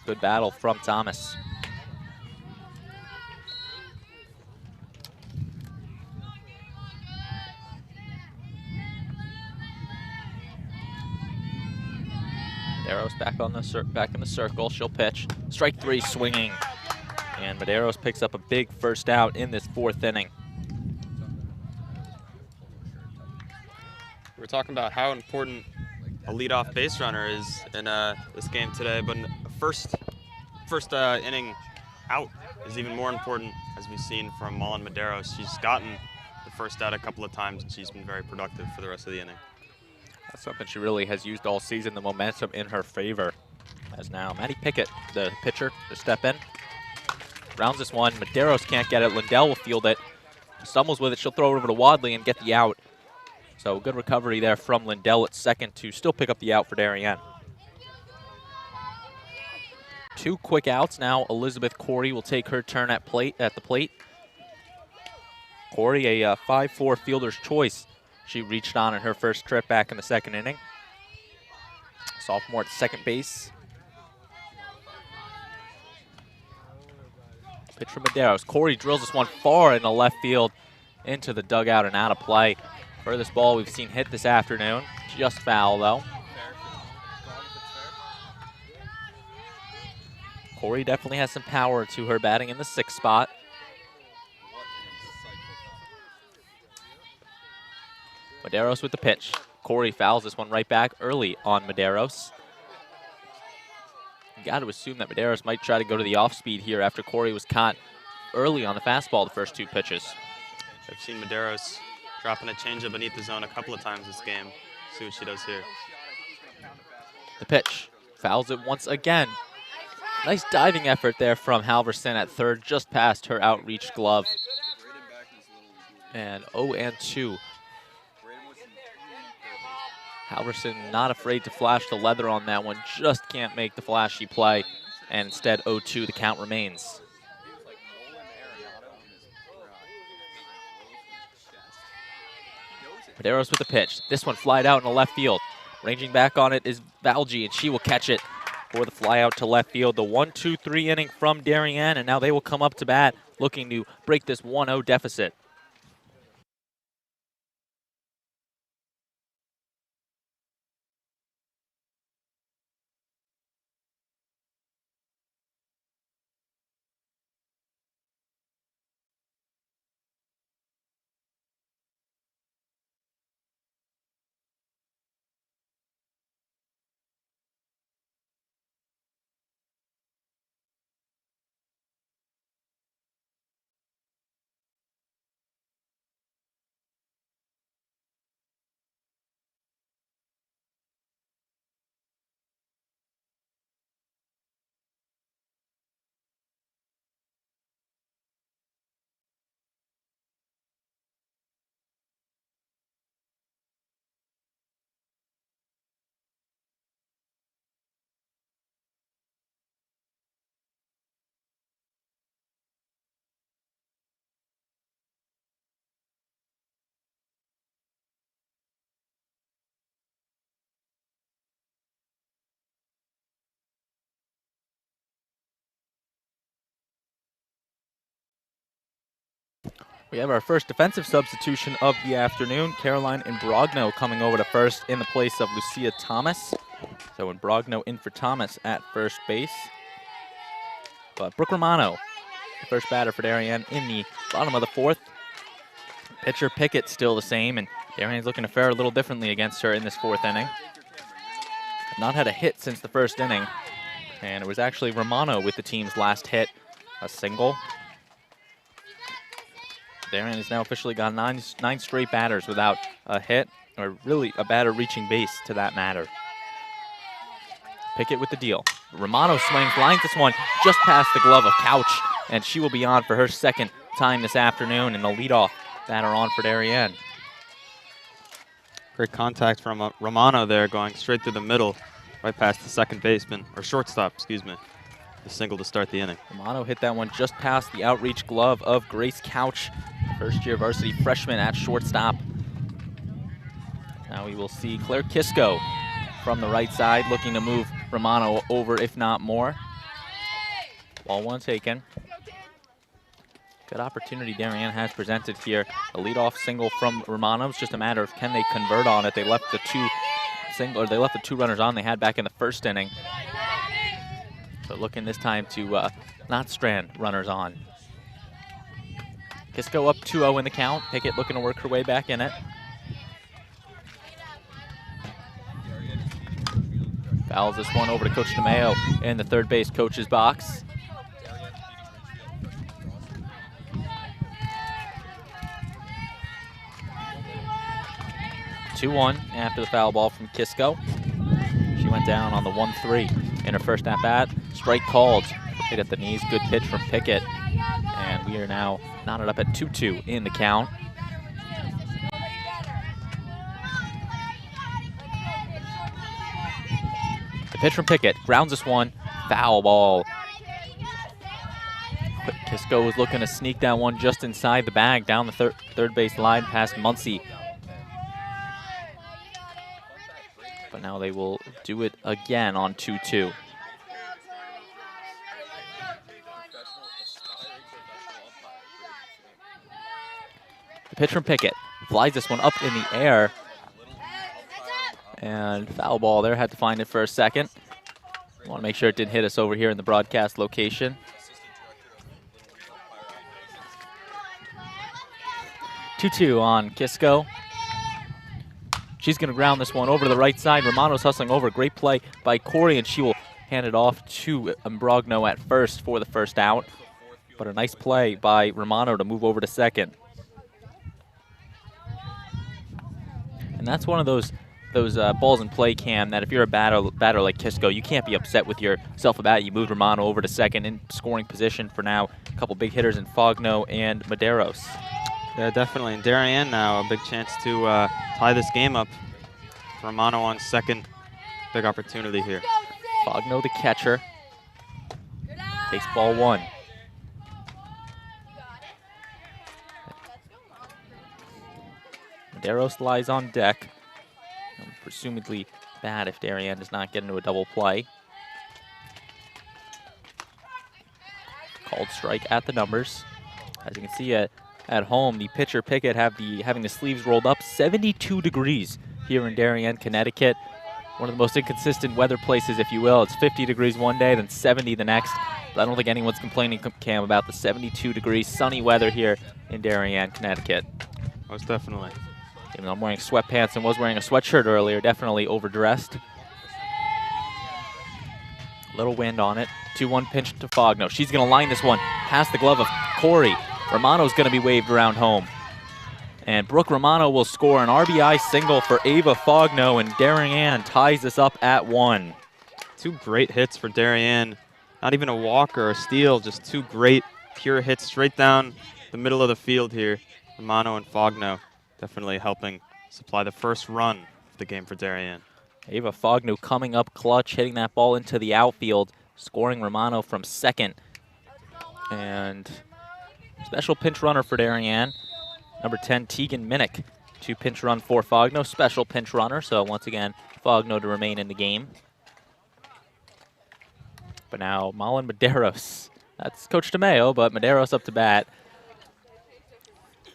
Good battle from Thomas. Medeiros back in the circle. She'll pitch. Strike 3 swinging. And Medeiros picks up a big first out in this 4th inning. We're talking about how important a leadoff base runner is in this game today, but first inning out is even more important, as we've seen from Mullen Medeiros. She's gotten the first out a couple of times, and she's been very productive for the rest of the inning. That's something she really has used all season, the momentum in her favor. As now Maddie Pickett, the pitcher, to step in. Rounds this one. Medeiros can't get it. Lindell will field it. Stumbles with it. She'll throw it over to Wadley and get the out. So good recovery there from Lindell at second to still pick up the out for Darien. 2 quick outs now. Elizabeth Corey will take her turn at the plate. Corey, a 5'4" fielder's choice. She reached on in her first trip back in the 2nd inning. Sophomore at second base. Pitch from Medeiros. Corey drills this one far in the left field into the dugout and out of play. Furthest ball we've seen hit this afternoon. Just foul, though. Corey definitely has some power to her batting in the 6th spot. Medeiros with the pitch. Corey fouls this one right back early on Medeiros. You got to assume that Medeiros might try to go to the off-speed here after Corey was caught early on the fastball the first 2 pitches. I've seen Medeiros dropping a changeup beneath the zone a couple of times this game. See what she does here. The pitch. Fouls it once again. Nice diving effort there from Halverson at 3rd, just past her outreach glove. And 0-2. Halverson not afraid to flash the leather on that one, just can't make the flashy play, and instead 0-2 the count remains. Medeiros with the pitch. This one flied out in the left field. Ranging back on it is Valji, and she will catch it for the fly out to left field. The 1-2-3 inning from Darien, and now they will come up to bat looking to break this 1-0 deficit. We have our first defensive substitution of the afternoon. Caroline Imbrogno coming over to first in the place of Lucia Thomas. So Imbrogno in for Thomas at first base. But Brooke Romano, the first batter for Darien in the bottom of the fourth. Pitcher Pickett still the same, and Darien's looking to fare a little differently against her in this fourth inning. Not had a hit since the first inning, and it was actually Romano with the team's last hit, a single. Darien has now officially got nine straight batters without a hit, or really a batter reaching base to that matter. Pickett with the deal. Romano swings, lines this one just past the glove of Couch, and she will be on for her second time this afternoon, and the leadoff batter on for Darien. Great contact from Romano there, going straight through the middle, right past the second baseman, or shortstop, excuse me. The single to start the inning. Romano hit that one just past the outreach glove of Grace Couch, first-year varsity freshman at shortstop. Now we will see Claire Kisco from the right side, looking to move Romano over, if not more. Ball one taken. Good opportunity Darien has presented here. A leadoff single from Romano. It's just a matter of can they convert on it. They left the two runners on they had back in the first inning. So looking this time to not strand runners on. Kisco up 2-0 in the count. Pickett looking to work her way back in it. Fouls this one over to Coach DeMeo in the third base coach's box. (2-1) after the foul ball from Kisco. She went down on the 1-3 in her first at-bat. Strike called. Hit at the knees. Good pitch from Pickett. And we are now knotted up at 2-2 in the count. The pitch from Pickett. Grounds this one. Foul ball. Kisco was looking to sneak that one just inside the bag down the third base line past Muncie. But now they will do it again on 2-2. The pitch from Pickett flies this one up in the air. And foul ball there, had to find it for a second. Want to make sure it didn't hit us over here in the broadcast location. (2-2) on Kisco. She's going to ground this one over to the right side. Romano's hustling over. Great play by Corey, and she will hand it off to Imbrogno at first for the first out. But a nice play by Romano to move over to second. And that's one of those balls in play, Cam, that if you're a batter like Kisco, you can't be upset with yourself about it. You moved Romano over to second in scoring position for now. A couple big hitters in Fogno and Medeiros. Yeah, definitely. And Darien now a big chance to tie this game up. Romano on second. Big opportunity here. Fogno the catcher. Takes ball one. Medeiros lies on deck. Presumably bad if Darien does not get into a double play. Called strike at the numbers. As you can see at home, the pitcher Pickett having the sleeves rolled up. 72 degrees here in Darien, Connecticut. One of the most inconsistent weather places, if you will. It's 50 degrees one day, then 70 the next. But I don't think anyone's complaining, Cam, about the 72 degrees sunny weather here in Darien, Connecticut. Most definitely. Even though I'm wearing sweatpants and was wearing a sweatshirt earlier, definitely overdressed. Little wind on it. 2-1 pitch to Fogno. She's going to line this one past the glove of Corey. Romano's going to be waved around home. And Brooke Romano will score an RBI single for Ava Fogno, and Darien ties this up at 1. Two great hits for Darien. Not even a walk or a steal, just two great pure hits straight down the middle of the field here. Romano and Fogno definitely helping supply the first run of the game for Darien. Ava Fogno coming up clutch, hitting that ball into the outfield, scoring Romano from second. And special pinch runner for Darien. Number 10, Tegan Minnick, to pinch run for Fogno. Special pinch runner, so once again, Fogno to remain in the game. But now, Malin Medeiros. That's Coach DeMeo, but Medeiros up to bat.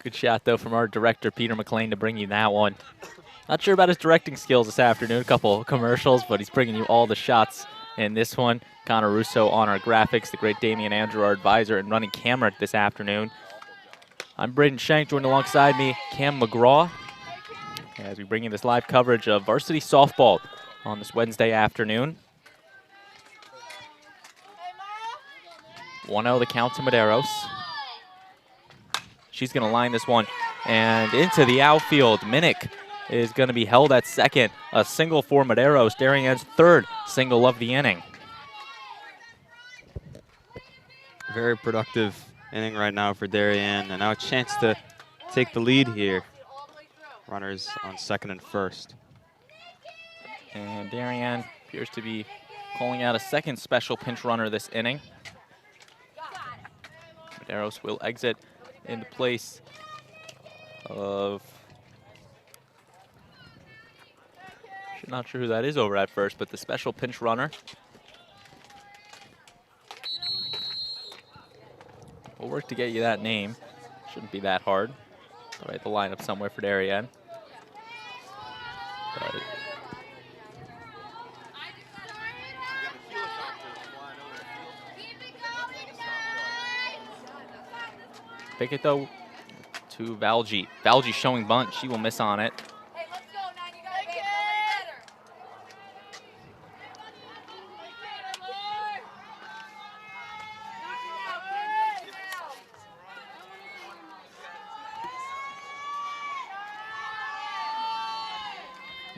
Good shot, though, from our director, Peter McLean, to bring you that one. Not sure about his directing skills this afternoon. A couple commercials, but he's bringing you all the shots in this one. Connor Russo on our graphics. The great Damian Andrew, our advisor, and running camera this afternoon. I'm Braden Shank, joined alongside me, Cam McGraw, as we bring you this live coverage of varsity softball on this Wednesday afternoon. 1-0 the count to Medeiros. She's going to line this one and into the outfield. Minnick is going to be held at second. A single for Medeiros, Darien's third single of the inning. Very productive inning right now for Darien, and now a chance to take the lead here. Runners on second and first. And Darien appears to be calling out a second special pinch runner this inning. Medeiros will exit in the place of, not sure who that is over at first, but the special pinch runner. We'll work to get you that name. Shouldn't be that hard. I'll write the lineup somewhere for Darien. But Pickett, though, to Valji. Valji showing bunt. She will miss on it.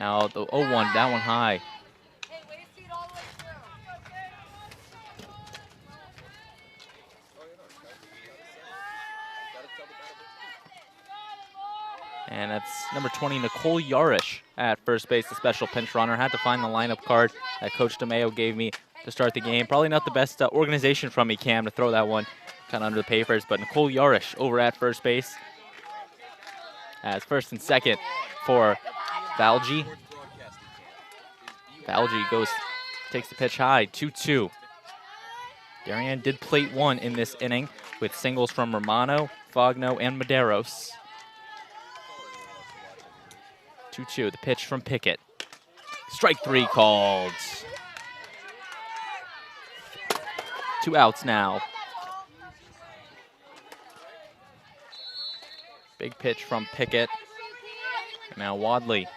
Now the 0-1, that one high. And that's number 20, Nicole Yarish at first base, the special pinch runner. Had to find the lineup card that Coach DeMeo gave me to start the game. Probably not the best organization from me, Cam, to throw that one kind of under the papers, but Nicole Yarish over at first base as first and second for Valji. Valji takes the pitch high, 2-2. Darien did plate one in this inning with singles from Romano, Fogno, and Medeiros. 2-2, the pitch from Pickett. Strike three called. 2 outs now. Big pitch from Pickett. Now Wadley.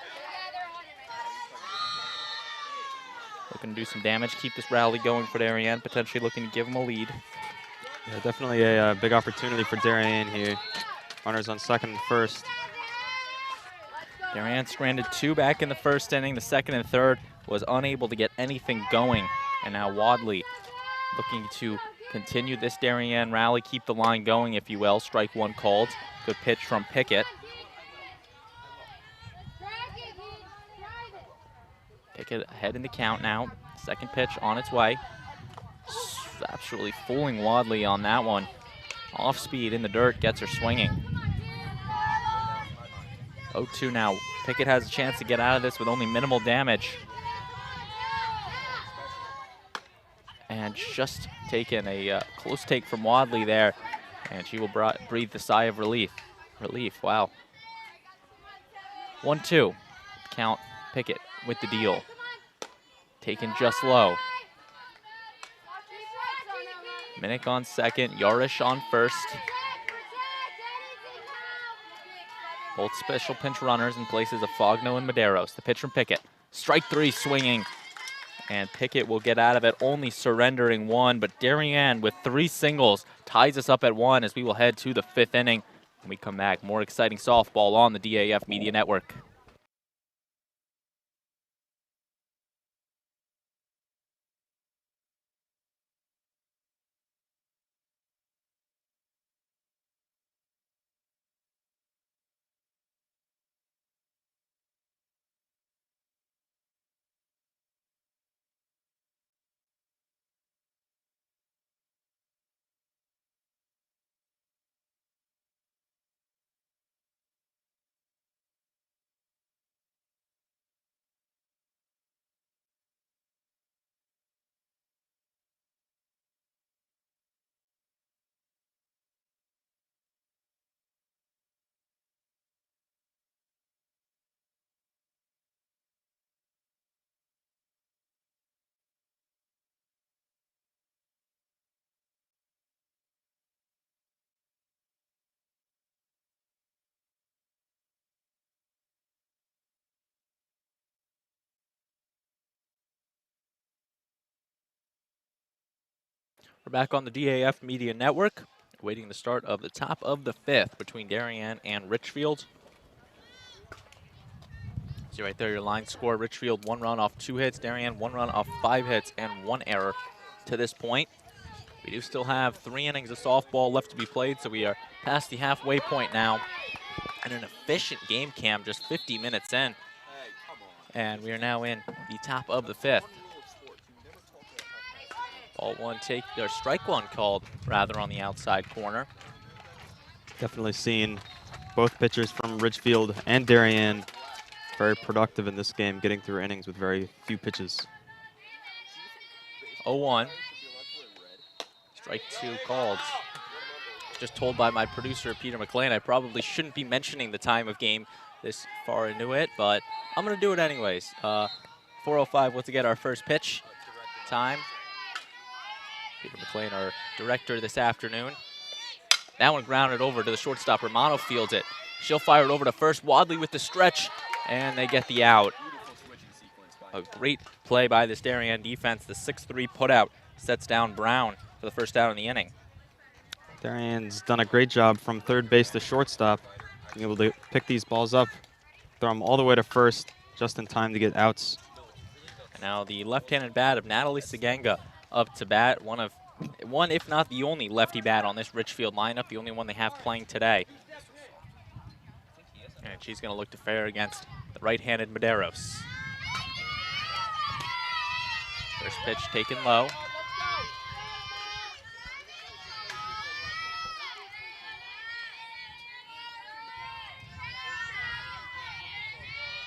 Looking to do some damage, keep this rally going for Darien, potentially looking to give them a lead. Yeah, definitely a big opportunity for Darien here. Runners on second and first. Darien stranded 2 back in the first inning. The second and third was unable to get anything going. And now Wadley looking to continue this Darien rally, keep the line going, if you will. Strike one called. Good pitch from Pickett. Pickett ahead in the count now. Second pitch on its way. Absolutely fooling Wadley on that one. Off speed in the dirt, gets her swinging. 0-2 now. Pickett has a chance to get out of this with only minimal damage. And just taken a close take from Wadley there. And she will breathe the sigh of relief. Wow. 1-2. Count. Pickett with the deal. Taken just low. Minnick on second. Yarish on first. Both special pinch runners in places of Fogno and Medeiros. The pitch from Pickett. Strike three swinging. And Pickett will get out of it, only surrendering one. But Darien with 3 singles ties us up at 1 as we will head to the 5th inning. When we come back, more exciting softball on the DAF Media Network. We're back on the DAF Media Network, waiting the start of the top of the 5th between Darien and Ridgefield. See right there your line score. Ridgefield 1 run off 2 hits, Darien 1 run off 5 hits and 1 error to this point. We do still have 3 innings of softball left to be played, so we are past the halfway point now. And an efficient game, Cam, just 50 minutes in. And we are now in the top of the 5th. Ball 1 take, or strike 1 called rather on the outside corner. Definitely seen both pitchers from Ridgefield and Darien very productive in this game, getting through innings with very few pitches. 0-1. Strike 2 called. Just told by my producer, Peter McLean, I probably shouldn't be mentioning the time of game this far into it, but I'm going to do it anyways. 4:05 once again, our first pitch time. Peter McLean, our director this afternoon. That one grounded over to the shortstop. Romano fields it. She'll fire it over to first. Wadley with the stretch, and they get the out. A great play by this Darien defense. The 6-3 putout sets down Brown for the first out in the inning. Darien's done a great job from third base to shortstop, being able to pick these balls up, throw them all the way to first, just in time to get outs. And now the left-handed bat of Natalie Saganga up to bat. One, if not the only lefty bat on this Ridgefield lineup, the only one they have playing today. And she's going to look to fare against the right-handed Medeiros. First pitch taken low.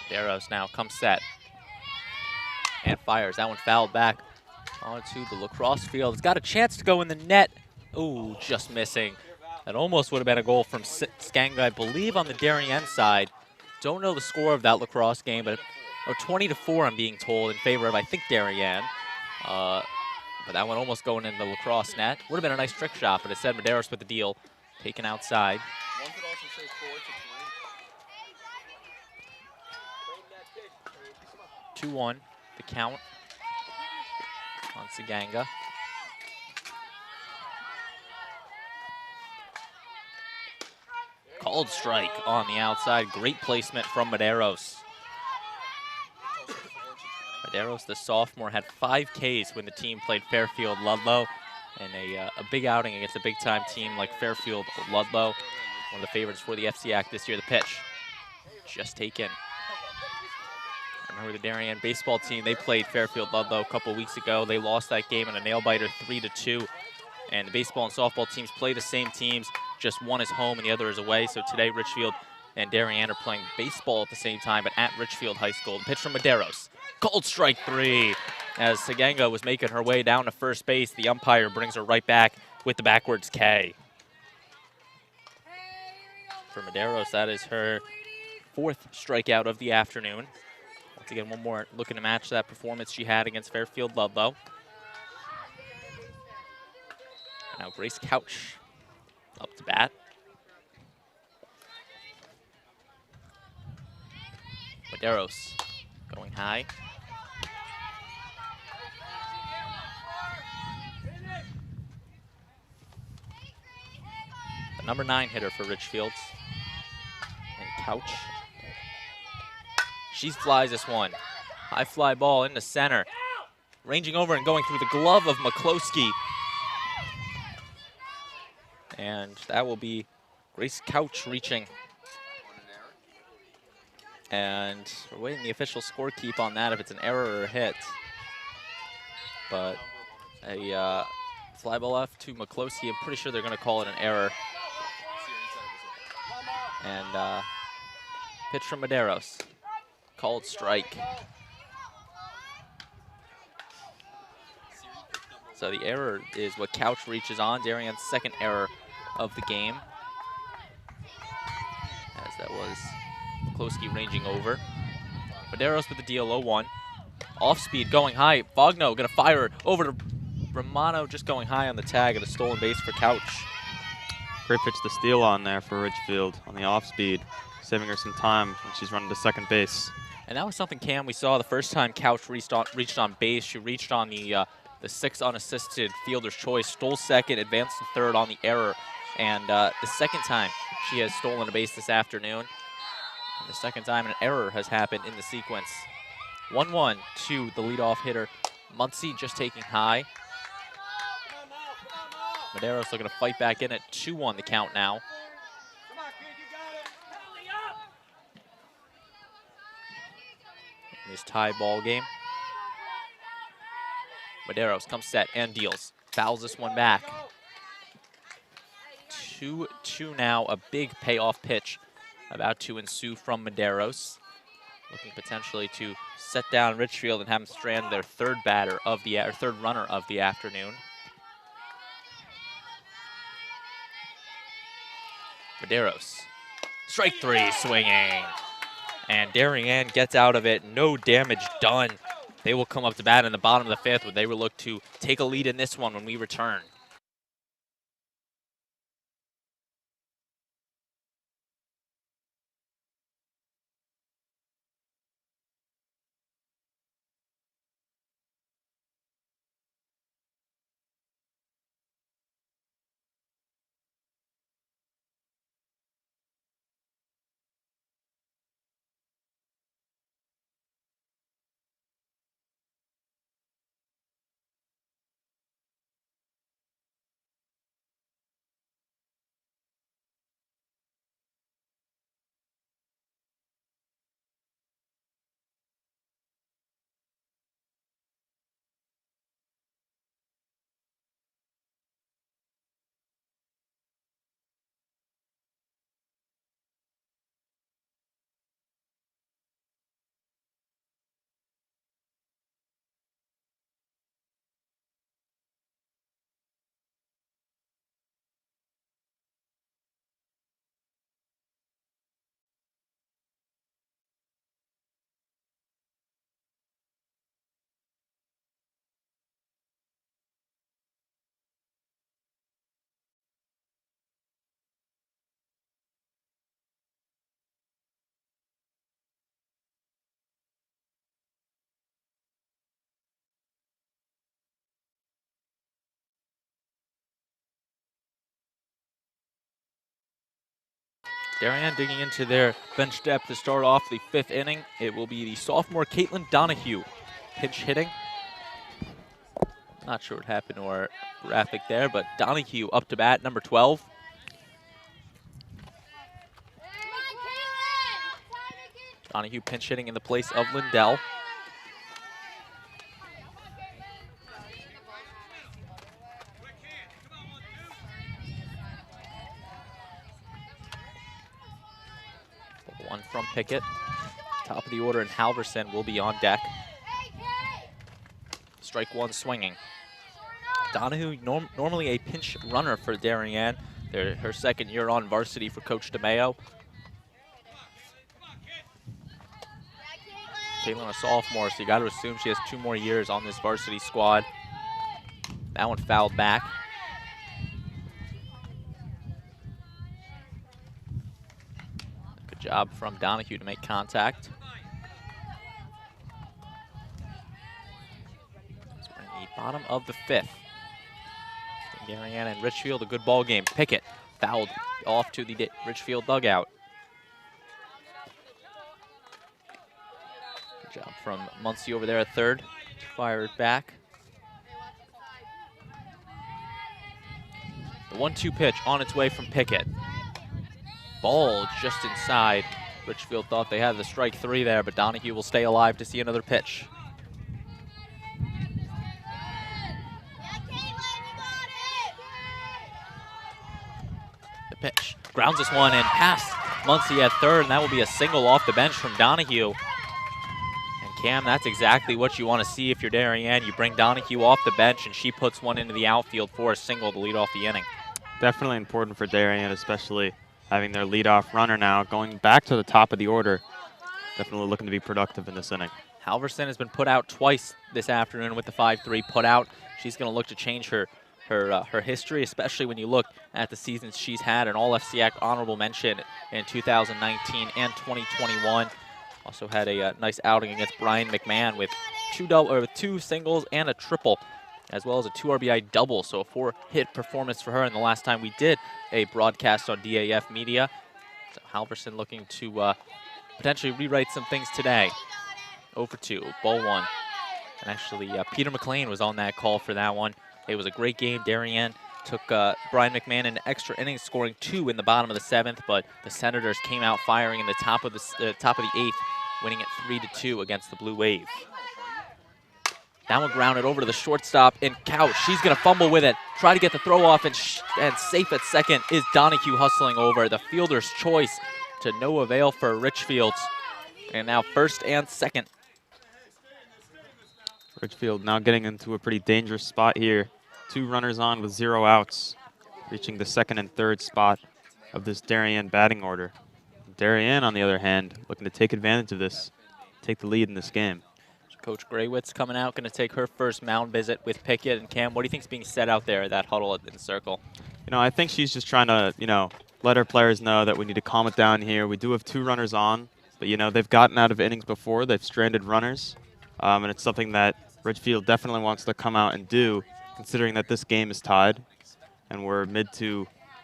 Medeiros now comes set and fires. That one fouled back onto the lacrosse field. It's got a chance to go in the net. Ooh, just missing. That almost would have been a goal from Skanga, I believe, on the Darien side. Don't know the score of that lacrosse game, but 20-4, I'm being told, in favor of, I think, Darien. But that one almost going in the lacrosse net. Would have been a nice trick shot, but it said Medeiros with the deal, taken outside. 2-1, the count on Saganga. Called strike on the outside. Great placement from Medeiros. Medeiros, the sophomore, had 5 Ks when the team played Fairfield Ludlow, and a big outing against a big-time team like Fairfield Ludlow, one of the favorites for the FCIAC this year. The pitch just taken. Remember the Darien baseball team, they played Fairfield Ludlow a couple weeks ago. They lost that game in a nail-biter 3-2. And the baseball and softball teams play the same teams, just one is home and the other is away. So today Ridgefield and Darien are playing baseball at the same time, but at Ridgefield High School. The pitch from Medeiros. Called strike 3. As Saganga was making her way down to first base, the umpire brings her right back with the backwards K. For Medeiros, that is her 4th strikeout of the afternoon. Once again, one more looking to match that performance she had against Fairfield Ludlow. Now Grace Couch up to bat. Medeiros going high. The number 9 hitter for Ridgefield. And Couch. She flies this one. High fly ball into center. Ranging over and going through the glove of McCloskey. And that will be Grace Couch reaching. And we're waiting the official score keep on that if it's an error or a hit. But a fly ball left to McCloskey. I'm pretty sure they're going to call it an error. And pitch from Medeiros. Called strike. So the error is what Couch reaches on. Darien's 2nd error of the game. As that was McCloskey ranging over. Medeiros with the deal, 0-1. Off speed, going high. Fogno gonna fire over to Romano, just going high on the tag at a stolen base for Couch. Great pitch to steal on there for Ridgefield on the off speed, saving her some time when she's running to second base. And that was something, Cam, we saw the first time Couch reached on base. She reached on the the 6 unassisted fielder's choice, stole second, advanced to third on the error. And the second time she has stolen a base this afternoon. And the second time an error has happened in the sequence. 1-1 to the leadoff hitter, Muncie, just taking high. Madero's looking to fight back in at 2-1 the count now. In this tie ball game. Maderos comes set and deals. Fouls this one back. 2-2 now, a big payoff pitch about to ensue from Maderos. Looking potentially to set down Ridgefield and have them strand their third batter of the, or third runner of the afternoon. Maderos, strike 3, swinging. And Darien gets out of it, no damage done. They will come up to bat in the bottom of the 5th, where they will look to take a lead in this one when we return. Darien digging into their bench depth to start off the 5th inning. It will be the sophomore Caitlin Donahue pinch hitting. Not sure what happened to our graphic there, but Donahue up to bat, number 12. Donahue pinch hitting in the place of Lindell. One from Pickett. Top of the order, and Halverson will be on deck. Strike 1 swinging. Donahue, normally a pinch runner for Darien. Her second year on varsity for Coach DeMeo. Caitlin, a sophomore, so you got to assume she has 2 more years on this varsity squad. That one fouled back. Good job from Donahue to make contact. So we're in the bottom of the 5th. Darien and Ridgefield, a good ball game. Pickett fouled off to the Ridgefield dugout. Good job from Muncie over there at third to fire it back. The 1-2 pitch on its way from Pickett. Ball just inside. Ridgefield thought they had the strike 3 there, but Donahue will stay alive to see another pitch. The pitch grounds this one and past Muncie at third, and that will be a single off the bench from Donahue. And Cam, that's exactly what you want to see if you're Darien. You bring Donahue off the bench, and she puts one into the outfield for a single to lead off the inning. Definitely important for Darien, especially having their leadoff runner now going back to the top of the order. Definitely looking to be productive in this inning. Halverson has been put out twice this afternoon with the 5-3 put out. She's going to look to change her history, especially when you look at the seasons she's had, an all-FCIAC honorable mention in 2019 and 2021. Also had a nice outing against Brian McMahon with 2 singles and a triple as well as a 2 RBI double, so a 4-hit performance for her. And the last time we did a broadcast on DAF Media. So Halverson looking to potentially rewrite some things today. 0 for 2, ball 1. And actually, Peter McLean was on that call for that one. It was a great game. Darien took Brian McMahon in extra innings, scoring 2 in the bottom of the 7th, but the Senators came out firing in the top of the 8th, winning it 3-2 against the Blue Wave. That one grounded over to the shortstop, and Couch, she's going to fumble with it, try to get the throw off, and safe at second is Donahue hustling over. The fielder's choice to no avail for Ridgefield. And now first and second. Ridgefield now getting into a pretty dangerous spot here. 2 runners on with 0 outs, reaching the 2nd and 3rd spot of this Darien batting order. Darien, on the other hand, looking to take advantage of this, take the lead in this game. Coach Graywitz coming out, going to take her first mound visit with Pickett. And Cam, what do you think is being said out there at that huddle in the circle? You know, I think she's just trying to, let her players know that we need to calm it down here. We do have 2 runners on, but, they've gotten out of innings before. They've stranded runners, and it's something that Ridgefield definitely wants to come out and do, considering that this game is tied, and we're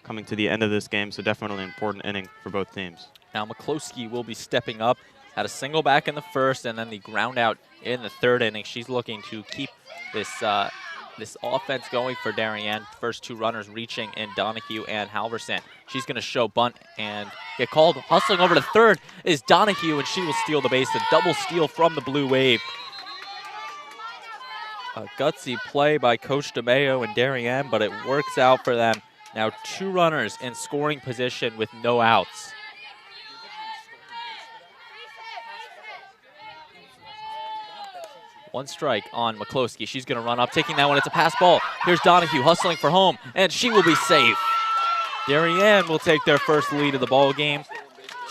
coming to the end of this game, so definitely an important inning for both teams. Now McCloskey will be stepping up. Had a single back in the 1st, and then the ground out in the 3rd inning. She's looking to keep this this offense going for Darien. First 2 runners reaching in Donahue and Halverson. She's going to show bunt and get called. Hustling over to 3rd is Donahue, and she will steal the base. A double steal from the Blue Wave. A gutsy play by Coach DeMayo and Darien, but it works out for them. Now 2 runners in scoring position with no outs. One strike on McCloskey. She's going to run up, taking that one. It's a pass ball. Here's Donahue hustling for home, and she will be safe. Darien will take their first lead of the ball game.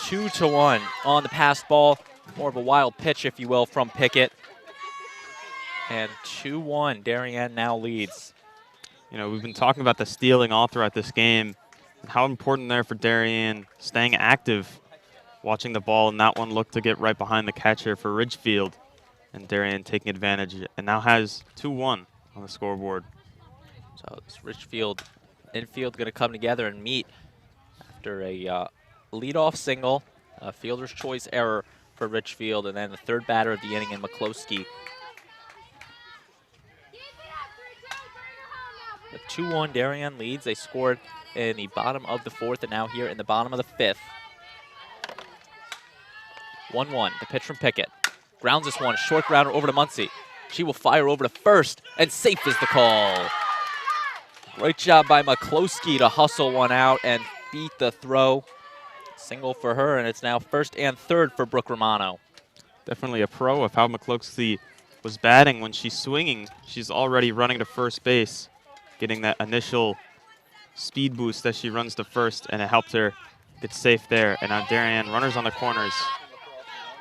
2-1 on the pass ball. More of a wild pitch, if you will, from Pickett. And 2-1. Darien now leads. We've been talking about the stealing all throughout this game, and how important there for Darien staying active, watching the ball, and that one looked to get right behind the catcher for Ridgefield. And Darien taking advantage, and now has 2-1 on the scoreboard. So this Ridgefield infield going to come together and meet after a leadoff single, a fielder's choice error for Ridgefield, and then the 3rd batter of the inning in McCloskey. With 2-1, Darien leads. They scored in the bottom of the 4th, and now here in the bottom of the 5th. 1-1, the pitch from Pickett. Grounds this one, short grounder over to Muncie. She will fire over to 1st, and safe is the call. Great job by McCloskey to hustle one out and beat the throw. Single for her, and it's now 1st and 3rd for Brooke Romano. Definitely a pro of how McCloskey was batting. When she's swinging, she's already running to 1st base, getting that initial speed boost as she runs to 1st, and it helped her get safe there. And now Darien, runners on the corners.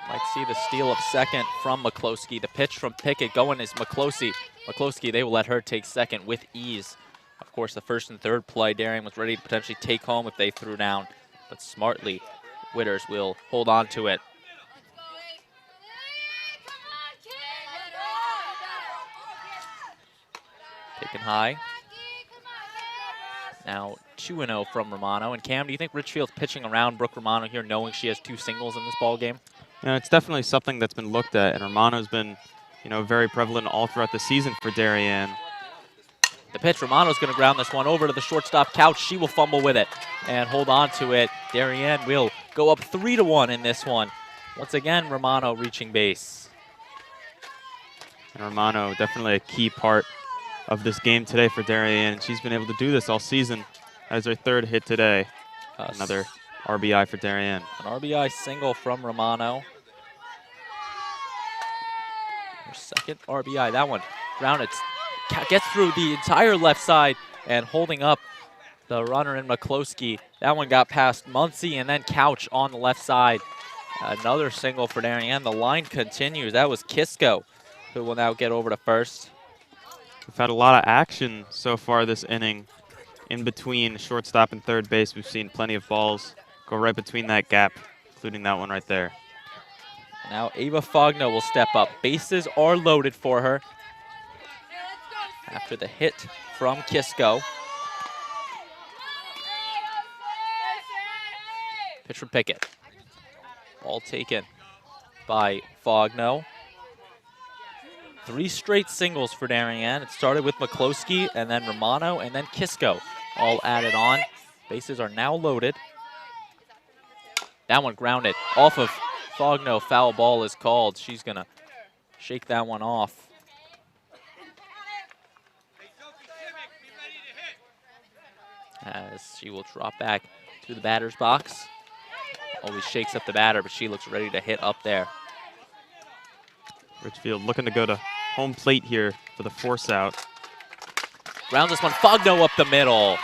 Might see the steal of 2nd from McCloskey. The pitch from Pickett going is McCloskey. McCloskey, they will let her take 2nd with ease. Of course, the 1st and 3rd play, Darien was ready to potentially take home if they threw down. But smartly, Witters will hold on to it. Taken high. Now 2-0 from Romano. And Cam, do you think Ridgefield's pitching around Brooke Romano here, knowing she has 2 singles in this ball game? It's definitely something that's been looked at, and Romano's been, very prevalent all throughout the season for Darien. The pitch, Romano's going to ground this one over to the shortstop Couch. She will fumble with it and hold on to it. Darien will go up 3-1 in this one. Once again, Romano reaching base. And Romano, definitely a key part of this game today for Darien. She's been able to do this all season. As her 3rd hit today. Another RBI for Darien. An RBI single from Romano. Her 2nd RBI. That one grounded. Gets through the entire left side and holding up the runner in McCloskey. That one got past Muncie and then Couch on the left side. Another single for Darien. The line continues. That was Kisco, who will now get over to 1st. We've had a lot of action so far this inning. In between shortstop and 3rd base, we've seen plenty of balls go right between that gap, including that one right there. Now Ava Fogno will step up. Bases are loaded for her. after the hit from Kisco. Pitch from Pickett. Ball taken by Fogno. 3 straight singles for Darien. It started with McCloskey and then Romano and then Kisco all added on. Bases are now loaded. That one grounded off of Fogno. Foul ball is called. She's going to shake that one off. As she will drop back to the batter's box. Always shakes up the batter, but she looks ready to hit up there. Ridgefield looking to go to home plate here for the force out. Grounds this one, Fogno up the middle.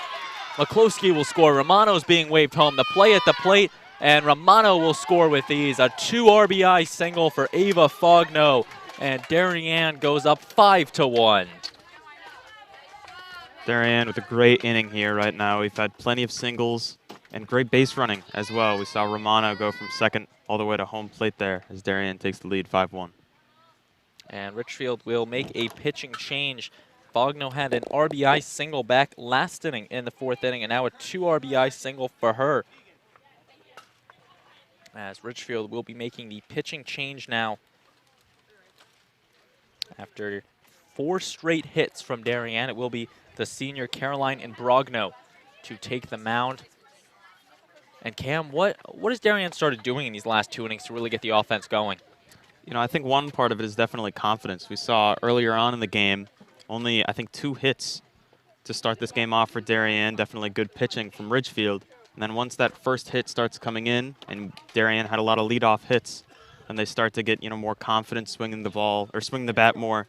McCloskey will score. Romano's being waved home. The play at the plate, and Romano will score with ease. A 2 RBI single for Ava Fogno, and Darien goes up 5-1. Darien with a great inning here right now. We've had plenty of singles and great base running as well. We saw Romano go from second all the way to home plate there as Darien takes the lead 5-1. And Ridgefield will make a pitching change. Fogno had an RBI single back last inning in the 4th inning, and now a 2 RBI single for her. As Ridgefield will be making the pitching change now. After 4 straight hits from Darien, it will be the senior Caroline Imbrogno to take the mound. And Cam, what has Darien started doing in these last 2 innings to really get the offense going? You know, I think one part of it is definitely confidence. We saw earlier on in the game only, I think, 2 hits to start this game off for Darien. Definitely good pitching from Ridgefield. And then once that first hit starts coming in, and Darien had a lot of leadoff hits, and they start to get, you know, more confidence swinging the ball or swinging the bat more.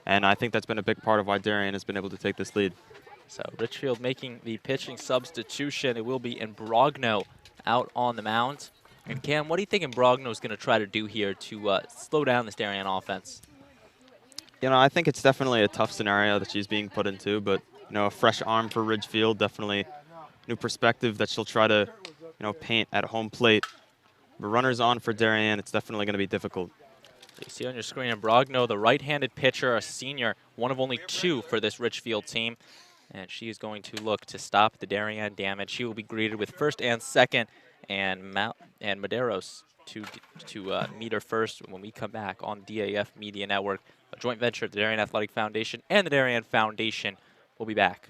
And I think that's been a big part of why Darien has been able to take this lead. So Ridgefield making the pitching substitution. It will be Imbrogno out on the mound. And Cam, what do you think Imbrogno is going to try to do here to slow down this Darien offense? You know, I think it's definitely a tough scenario that she's being put into, but, you know, a fresh arm for Ridgefield, definitely new perspective that she'll try to, you know, paint at home plate. But runners on for Darien, it's definitely going to be difficult. You see on your screen Imbrogno, the right-handed pitcher, a senior, one of only 2 for this Ridgefield team. And she is going to look to stop the Darien damage. She will be greeted with first and second, and Medeiros to meet her first when we come back on DAF Media Network, a joint venture of the Darien Athletic Foundation and the Darien Foundation. We'll be back.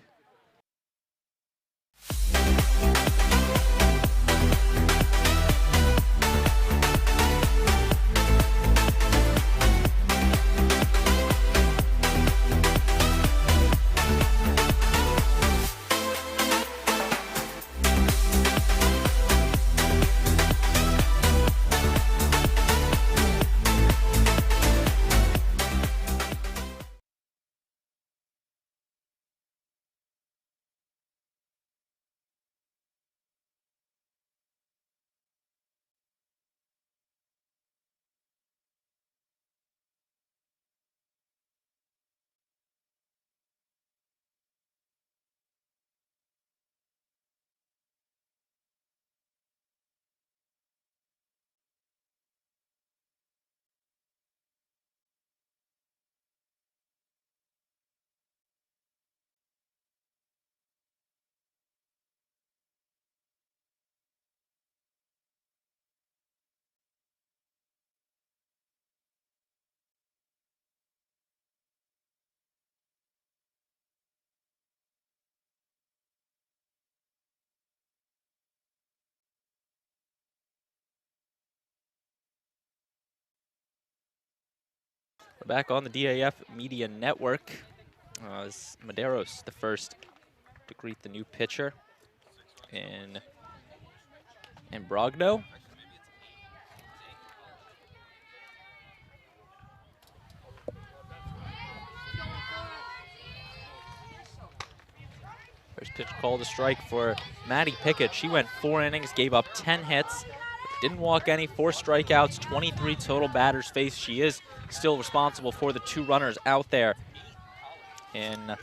We're back on the DAF Media Network. As Medeiros, the first to greet the new pitcher in Imbrogno. First pitch called a strike for Maddie Pickett. She went 4 innings, gave up 10 hits, didn't walk any, 4 strikeouts, 23 total batters faced. She is still responsible for the 2 runners out there in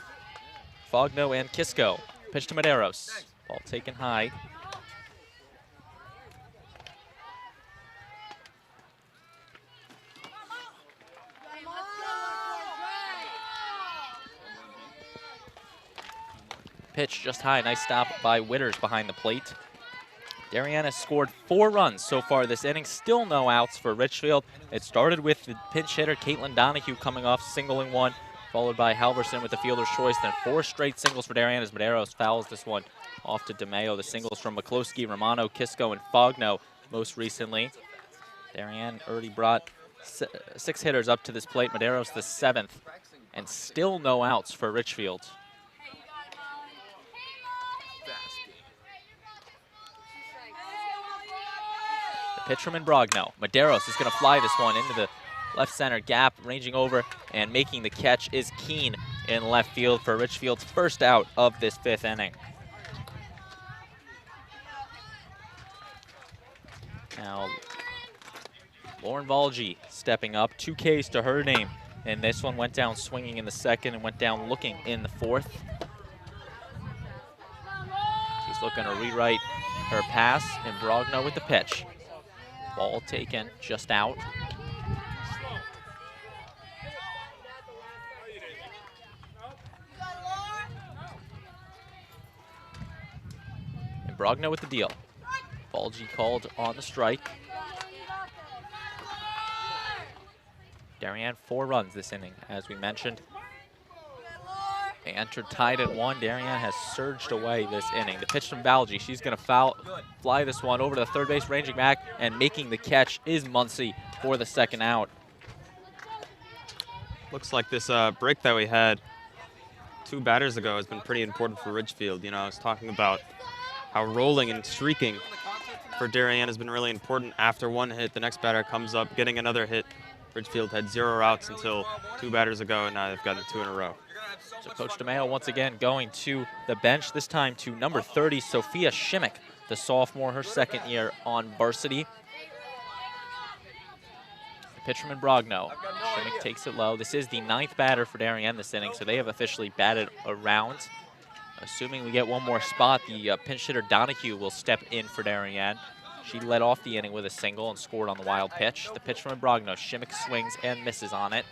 Fogno and Kisco. Pitch to Medeiros. Ball taken high. Pitch just high. Nice stop by Witters behind the plate. Darien has scored 4 runs so far this inning. Still no outs for Ridgefield. It started with the pinch hitter, Caitlin Donahue, coming off, singling one, followed by Halverson with the fielder's choice. Then 4 straight singles for Darien as Medeiros fouls this one off to DeMeo. The singles from McCloskey, Romano, Kisco, and Fogno most recently. Darien already brought 6 hitters up to this plate. Medeiros the 7th, and still no outs for Ridgefield. The pitch from Imbrogno. Medeiros is going to fly this one into the left center gap, ranging over and making the catch is Keene in left field for Ridgefield's first out of this 5th inning. Now, Lauren Valgi stepping up, 2 Ks to her name. And this one went down swinging in the 2nd and went down looking in the 4th. She's looking to rewrite her pass. Imbrogno with the pitch. Ball taken just out. Imbrogno with the deal. Valgi called on the strike. Darien 4 runs this inning, as we mentioned. They entered tied at 1. Darien has surged away this inning. The pitch from Valgi. She's going to fly this one over to the third base, ranging back, and making the catch is Muncie for the 2nd out. Looks like this break that we had 2 batters ago has been pretty important for Ridgefield. You know, I was talking about how rolling and streaking for Darien has been really important. After 1 hit, the next batter comes up, getting another hit. Ridgefield had 0 outs until 2 batters ago, and now they've gotten 2 in a row. So Coach DeMeo once again going to the bench, this time to number 30, Sophia Shimmick, the sophomore, her 2nd year on varsity. The pitch from Imbrogno. Shimmick takes it low. This is the 9th batter for Darien this inning, so they have officially batted around. Assuming we get one more spot, the pinch hitter Donahue will step in for Darien. She led off the inning with a single and scored on the wild pitch. The pitch from Imbrogno. Shimmick swings and misses on it.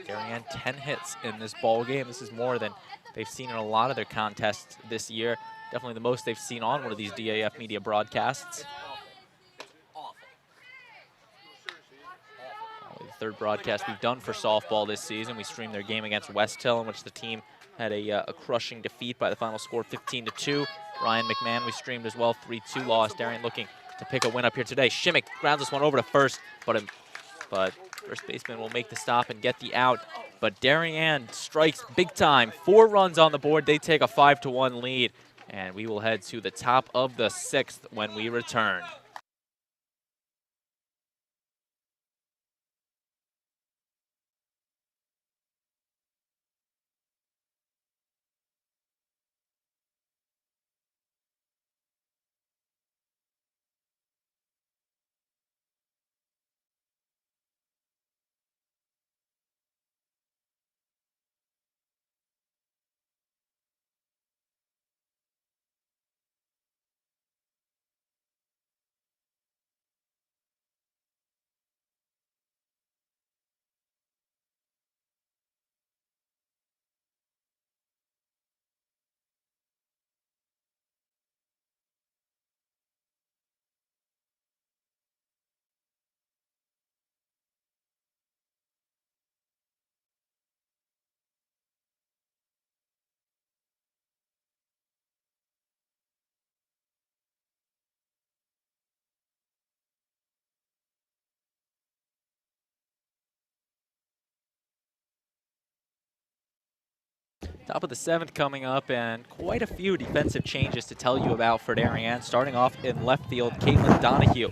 Darien 10 hits in this ball game. This is more than they've seen in a lot of their contests this year. Definitely the most they've seen on one of these DAF Media broadcasts. The 3rd broadcast we've done for softball this season. We streamed their game against West Hill, in which the team had a crushing defeat by the final score 15-2. Ryan McMahon we streamed as well, 3-2 loss. Darien looking to pick a win up here today. Shimmick grounds this one over to first, but first baseman will make the stop and get the out. But Darien strikes big time. 4 runs on the board. They take a 5-1 lead, and we will head to the top of the 6th when we return. Top of the 7th coming up, and quite a few defensive changes to tell you about for Darien. Starting off in left field, Caitlin Donahue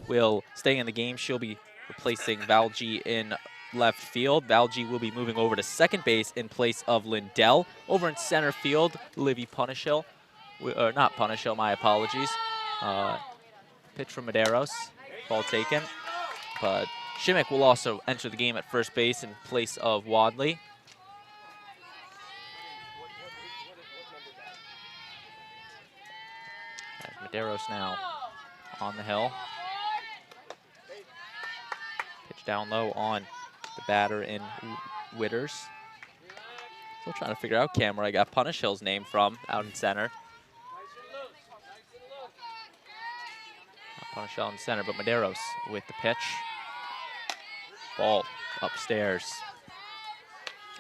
will stay in the game. She'll be replacing Valgi in left field. Valgi will be moving over to 2nd base in place of Lindell. Over in center field, Livy Punishill, not Punishill, my apologies. Pitch from Medeiros, ball taken. But Shimmick will also enter the game at first base in place of Wadley. Medeiros now on the hill. Pitch down low on the batter in Witters. Still trying to figure out, Cam, where I got Punish Hill's name from out in center. Not Punish Hill in center, but Medeiros with the pitch. Ball upstairs.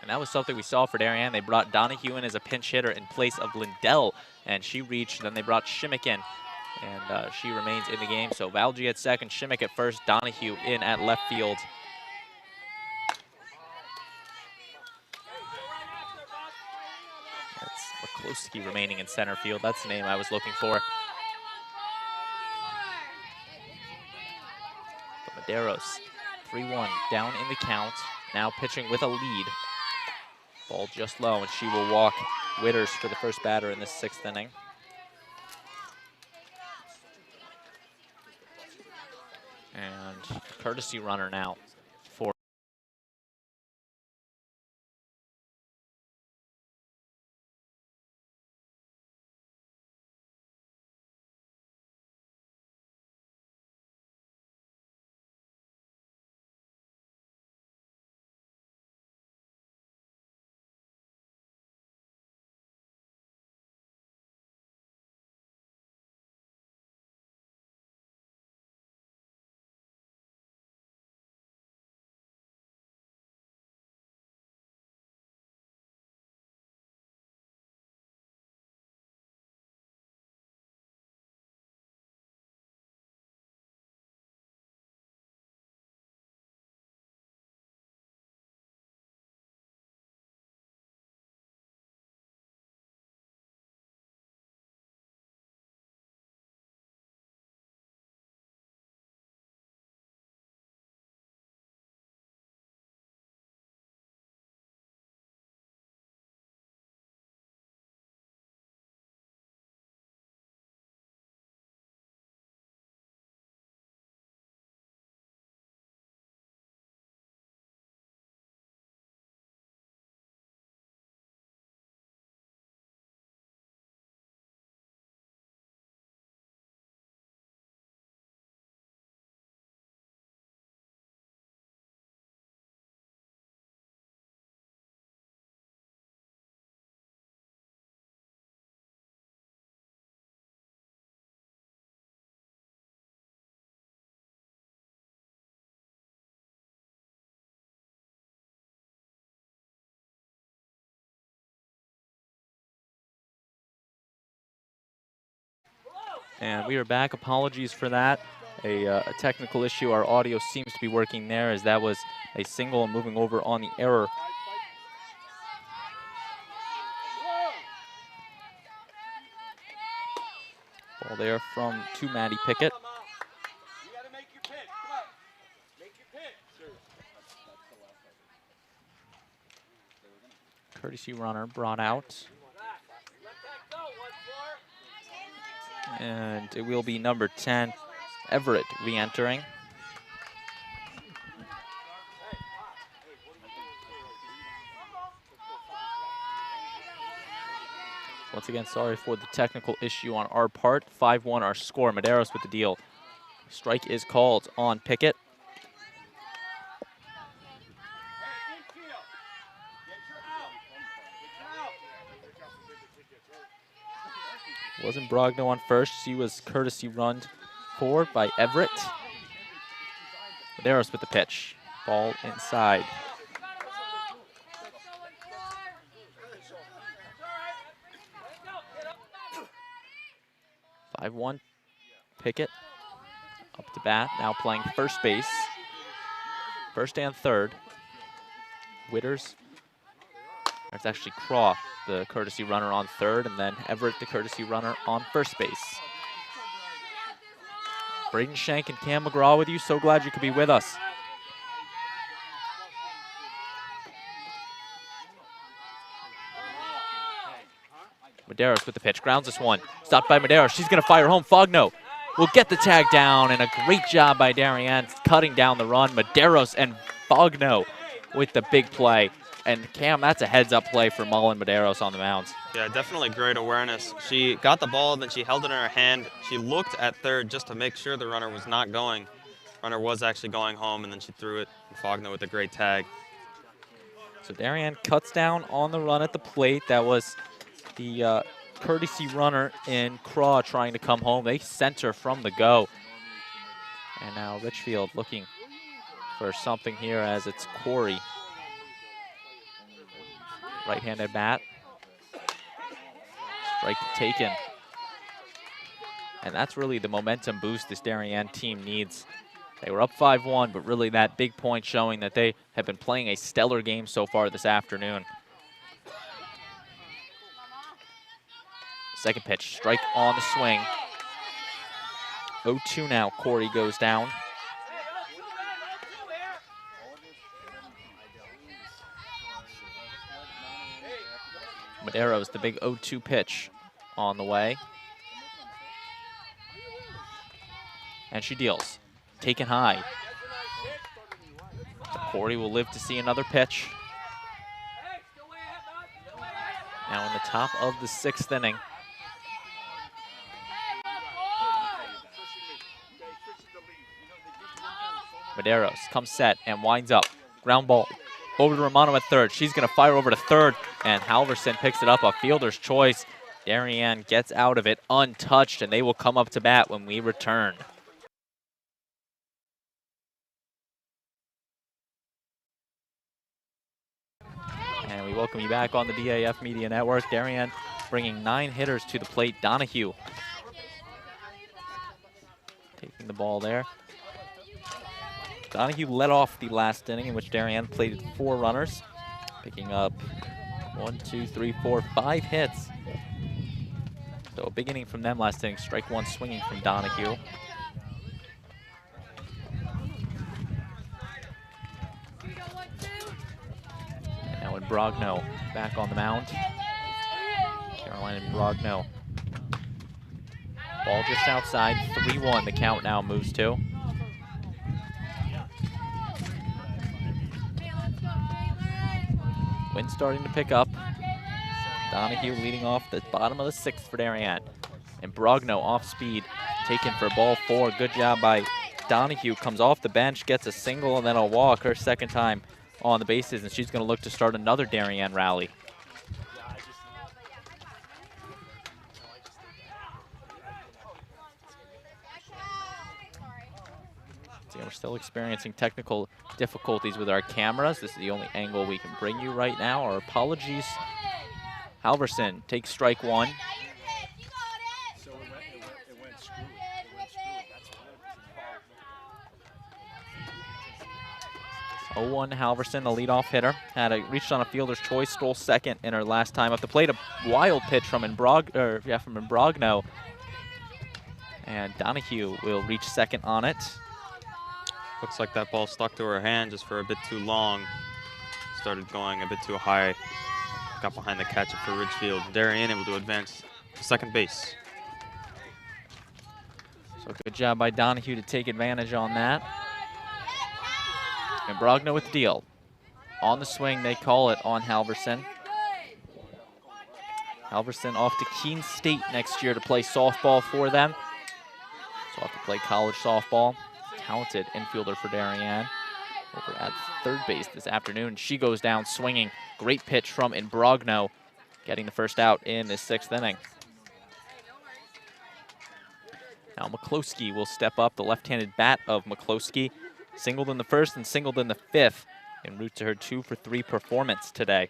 And that was something we saw for Darien. They brought Donahue in as a pinch hitter in place of Lindell, and she reached. Then they brought Shimmick in, and she remains in the game. So Valji at second, Shimmick at first, Donahue in at left field. That's Klosky remaining in center field. That's the name I was looking for. But Medeiros, 3-1, down in the count. Now pitching with a lead. Ball just low, and she will walk Witters for the first batter in this 6th inning. And courtesy runner now for And we are back. Apologies for that. A technical issue. Our audio seems to be working there, as that was a single and moving over on the error. Ball there to Maddie Pickett. Courtesy runner brought out. And it will be number 10, Everett, re-entering. Once again, sorry for the technical issue on our part. 5-1 our score. Medeiros with the deal. Strike is called on Pickett. Wasn't Brogno on first. She was courtesy run for by Everett. Medeiros with the pitch. Ball inside. (5-1). Pickett up to bat. Now playing first base. First and third. Witters. It's actually Croft, the courtesy runner, on third, and then Everett, the courtesy runner, on first base. Braden Shank and Cam McGraw with you. So glad you could be with us. Medeiros with the pitch. Grounds this one. Stopped by Medeiros. She's going to fire home. Fogno will get the tag down, and a great job by Darien cutting down the run. Medeiros and Fogno with the big play. And Cam, that's a heads-up play for Mullen Medeiros on the mound. Yeah, definitely great awareness. She got the ball, then she held it in her hand. She looked at third just to make sure the runner was not going. Runner was actually going home, and then she threw it. And Fogno with a great tag. So Darien cuts down on the run at the plate. That was the courtesy runner in Craw trying to come home. They center from the go. And now Ridgefield looking for something here as it's Corey. Right-handed bat. Strike taken. And that's really the momentum boost this Darien team needs. They were up 5-1, but really that big point showing that they have been playing a stellar game so far this afternoon. Second pitch, strike on the swing. 0-2 now, Corey goes down. Madero's the big 0-2 pitch on the way. And she deals. Taken high. Corey will live to see another pitch. Now in the top of the 6th inning. Maderos comes set and winds up. Ground ball over to Romano at third. She's going to fire over to third, and Halverson picks it up, a fielder's choice. Darien gets out of it untouched, and they will come up to bat when we return. And we welcome you back on the DAF Media Network. Darien bringing 9 hitters to the plate. Donahue taking the ball there. Donahue led off the last inning in which Darien played 4 runners, picking up 5 hits. So a big inning from them last inning. Strike 1 swinging from Donahue. And now in Brogno back on the mound. Caroline and Brogno. Ball just outside, 3-1 the count now moves to. Wind starting to pick up. Donahue leading off the bottom of the 6th for Darien. And Brogno off speed, taken for ball 4. Good job by Donahue. Comes off the bench, gets a single and then a walk. Her 2nd time on the bases, and she's going to look to start another Darien rally. We're still experiencing technical difficulties with our cameras. This is the only angle we can bring you right now. Our apologies. Halverson takes strike 1. 0-1 Halverson, the leadoff hitter. Reached on a fielder's choice, stole 2nd in her last time up the plate. A wild pitch from Imbrogno. And Donahue will reach 2nd on it. Looks like that ball stuck to her hand just for a bit too long. Started going a bit too high. Got behind the catcher for Ridgefield. Darien able to advance to 2nd base. So good job by Donahue to take advantage on that. And Brogno with the deal. On the swing, they call it on Halverson. Halverson off to Keene State next year to play softball for them. So off to play college softball. Talented infielder for Darien. Over at 3rd base this afternoon. She goes down swinging. Great pitch from Imbrogno, getting the 1st out in this 6th inning. Now McCloskey will step up, the left-handed bat of McCloskey. Singled in the 1st and singled in the 5th, en route to her 2-for-3 performance today.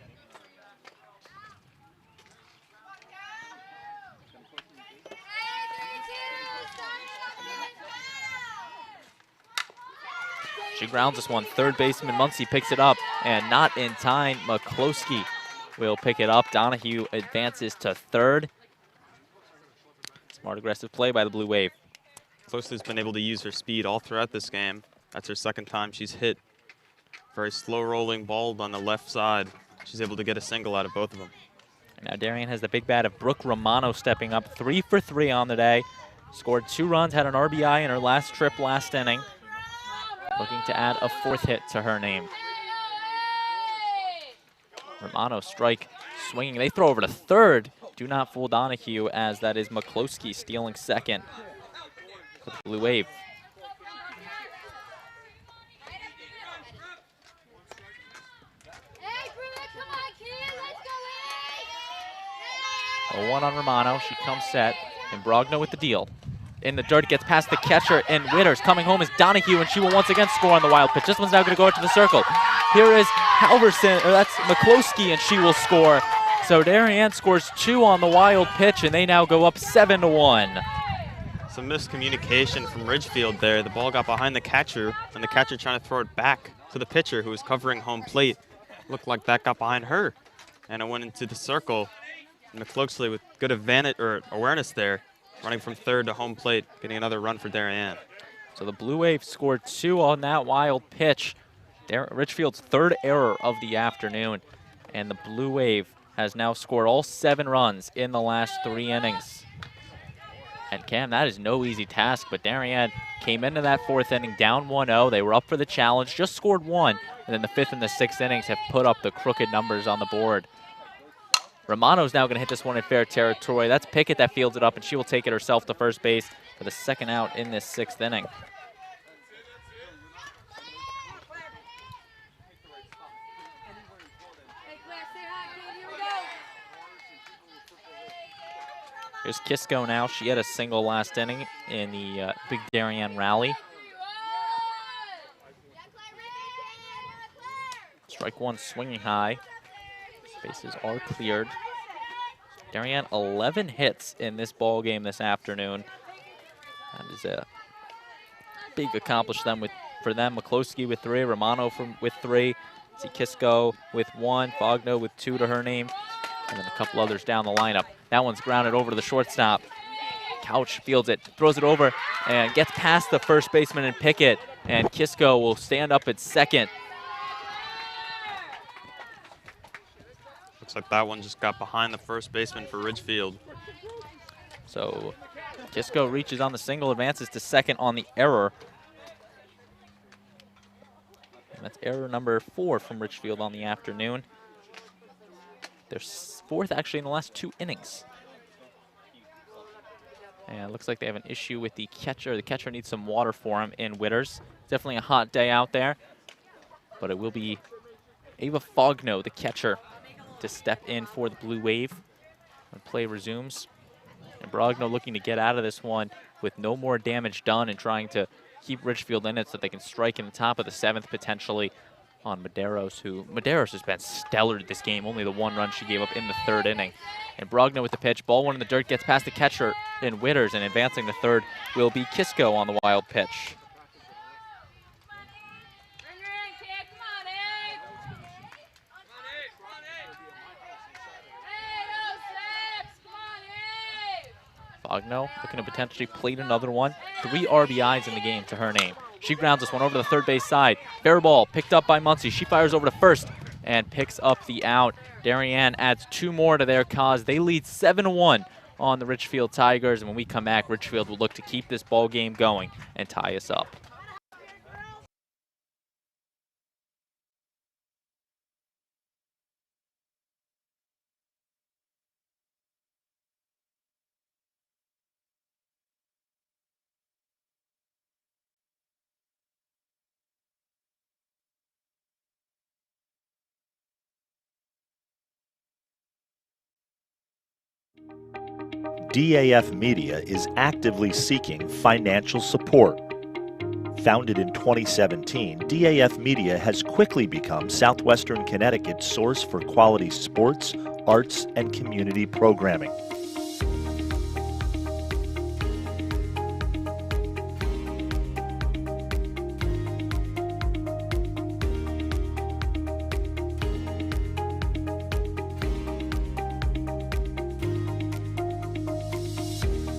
She grounds this one. 3rd baseman Muncie picks it up, and not in time. McCloskey will pick it up. Donahue advances to 3rd. Smart aggressive play by the Blue Wave. Closely's been able to use her speed all throughout this game. That's her 2nd time she's hit. Very slow rolling ball on the left side. She's able to get a single out of both of them. And now Darien has the big bat of Brooke Romano stepping up. 3-for-3 on the day. Scored 2 runs, had an RBI in her last trip last inning. Looking to add a 4th hit to her name. Romano strike, swinging. They throw over to 3rd. Do not fool Donahue, as that is McCloskey stealing 2nd for the Blue Wave. 0-1 on Romano. She comes set, and Brogno with the deal. In the dirt, gets past the catcher, and Witters coming home is Donahue, and she will once again score on the wild pitch. This one's now going to go out to the circle. Here is Halverson, or that's McCloskey, and she will score. So Darien scores 2 on the wild pitch, and they now go up 7-1. Some miscommunication from Ridgefield there. The ball got behind the catcher, and the catcher trying to throw it back to the pitcher who was covering home plate. Looked like that got behind her, and it went into the circle. And McCloskey with good advantage or awareness there, running from third to home plate, getting another run for Darien. So the Blue Wave scored 2 on that wild pitch. Ridgefield's third error of the afternoon, and the Blue Wave has now scored all 7 runs in the last 3 innings. And Cam, that is no easy task, but Darien came into that 4th inning down 1-0. They were up for the challenge, just scored 1, and then the 5th and the 6th innings have put up the crooked numbers on the board. Romano's now going to hit this one in fair territory. That's Pickett that fields it up, and she will take it herself to first base for the 2nd out in this 6th inning. Here's Kisco now. She had a single last inning in the Big Darien rally. Strike 1 swinging high. Bases are cleared. Darien 11 hits in this ball game this afternoon. That is a big accomplishment for them. McCloskey with 3, Romano with 3, Kisco with 1, Fogno with 2 to her name, and then a couple others down the lineup. That one's grounded over to the shortstop. Couch fields it, throws it over, and gets past the first baseman and Pickett, and Kisco will stand up at second. Looks like that one just got behind the first baseman for Ridgefield. So Kisco reaches on the single, advances to second on the error. And that's error number 4 from Ridgefield on the afternoon. Their 4th actually in the last 2 innings. And it looks like they have an issue with the catcher. The catcher needs some water for him in Witters. It's definitely a hot day out there, but it will be Ava Fogno, the catcher, to step in for the Blue Wave when play resumes. And Brogno looking to get out of this one with no more damage done and trying to keep Ridgefield in it so that they can strike in the top of the 7th potentially on Medeiros, who Medeiros has been stellar this game. Only the 1 run she gave up in the 3rd inning. And Brogno with the pitch. Ball 1 in the dirt, gets past the catcher in Witters, and advancing to third will be Kisco on the wild pitch. Fogno looking to potentially plate another one. 3 RBIs in the game to her name. She grounds this one over to the third base side. Fair ball picked up by Muncie. She fires over to first and picks up the out. Darien adds 2 more to their cause. They lead 7-1 on the Ridgefield Tigers. And when we come back, Ridgefield will look to keep this ball game going and tie us up. DAF Media is actively seeking financial support. Founded in 2017, DAF Media has quickly become Southwestern Connecticut's source for quality sports, arts, and community programming.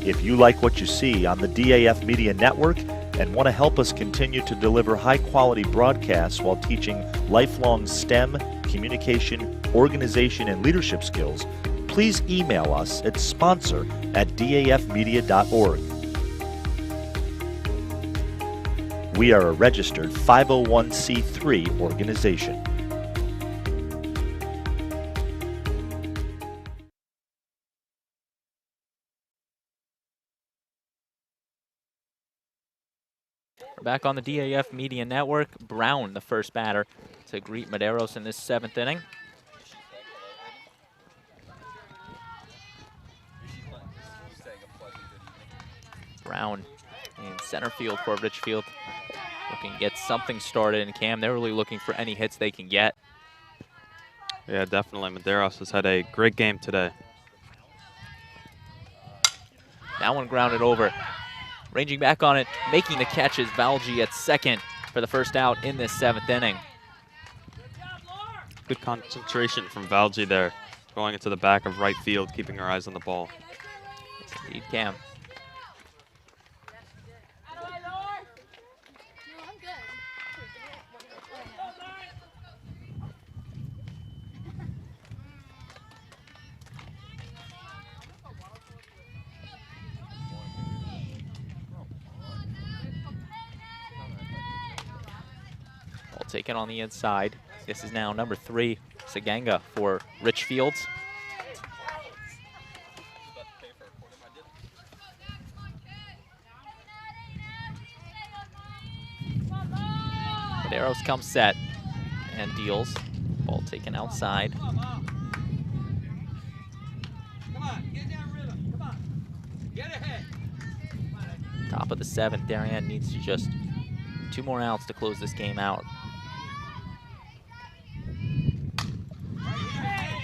If you like what you see on the DAF Media Network and want to help us continue to deliver high-quality broadcasts while teaching lifelong STEM, communication, organization, and leadership skills, please email us at sponsor@dafmedia.org. We are a registered 501c3 organization. Back on the DAF Media Network, Brown, the first batter, to greet Medeiros in this 7th inning. Brown in center field for Ridgefield. Looking to get something started in Cam. They're really looking for any hits they can get. Yeah, definitely. Medeiros has had a great game today. That one grounded over. Ranging back on it, making the catch is Valji at second for the first out in this 7th inning. Good concentration from Valji there, going into the back of right field, keeping her eyes on the ball. Yes, indeed, Cam. Ball taken on the inside. This is now number 3, Saganga for Ridgefield. Medeiros comes set and deals. Ball taken outside. Top of the 7th, Darien needs to just 2 more outs to close this game out.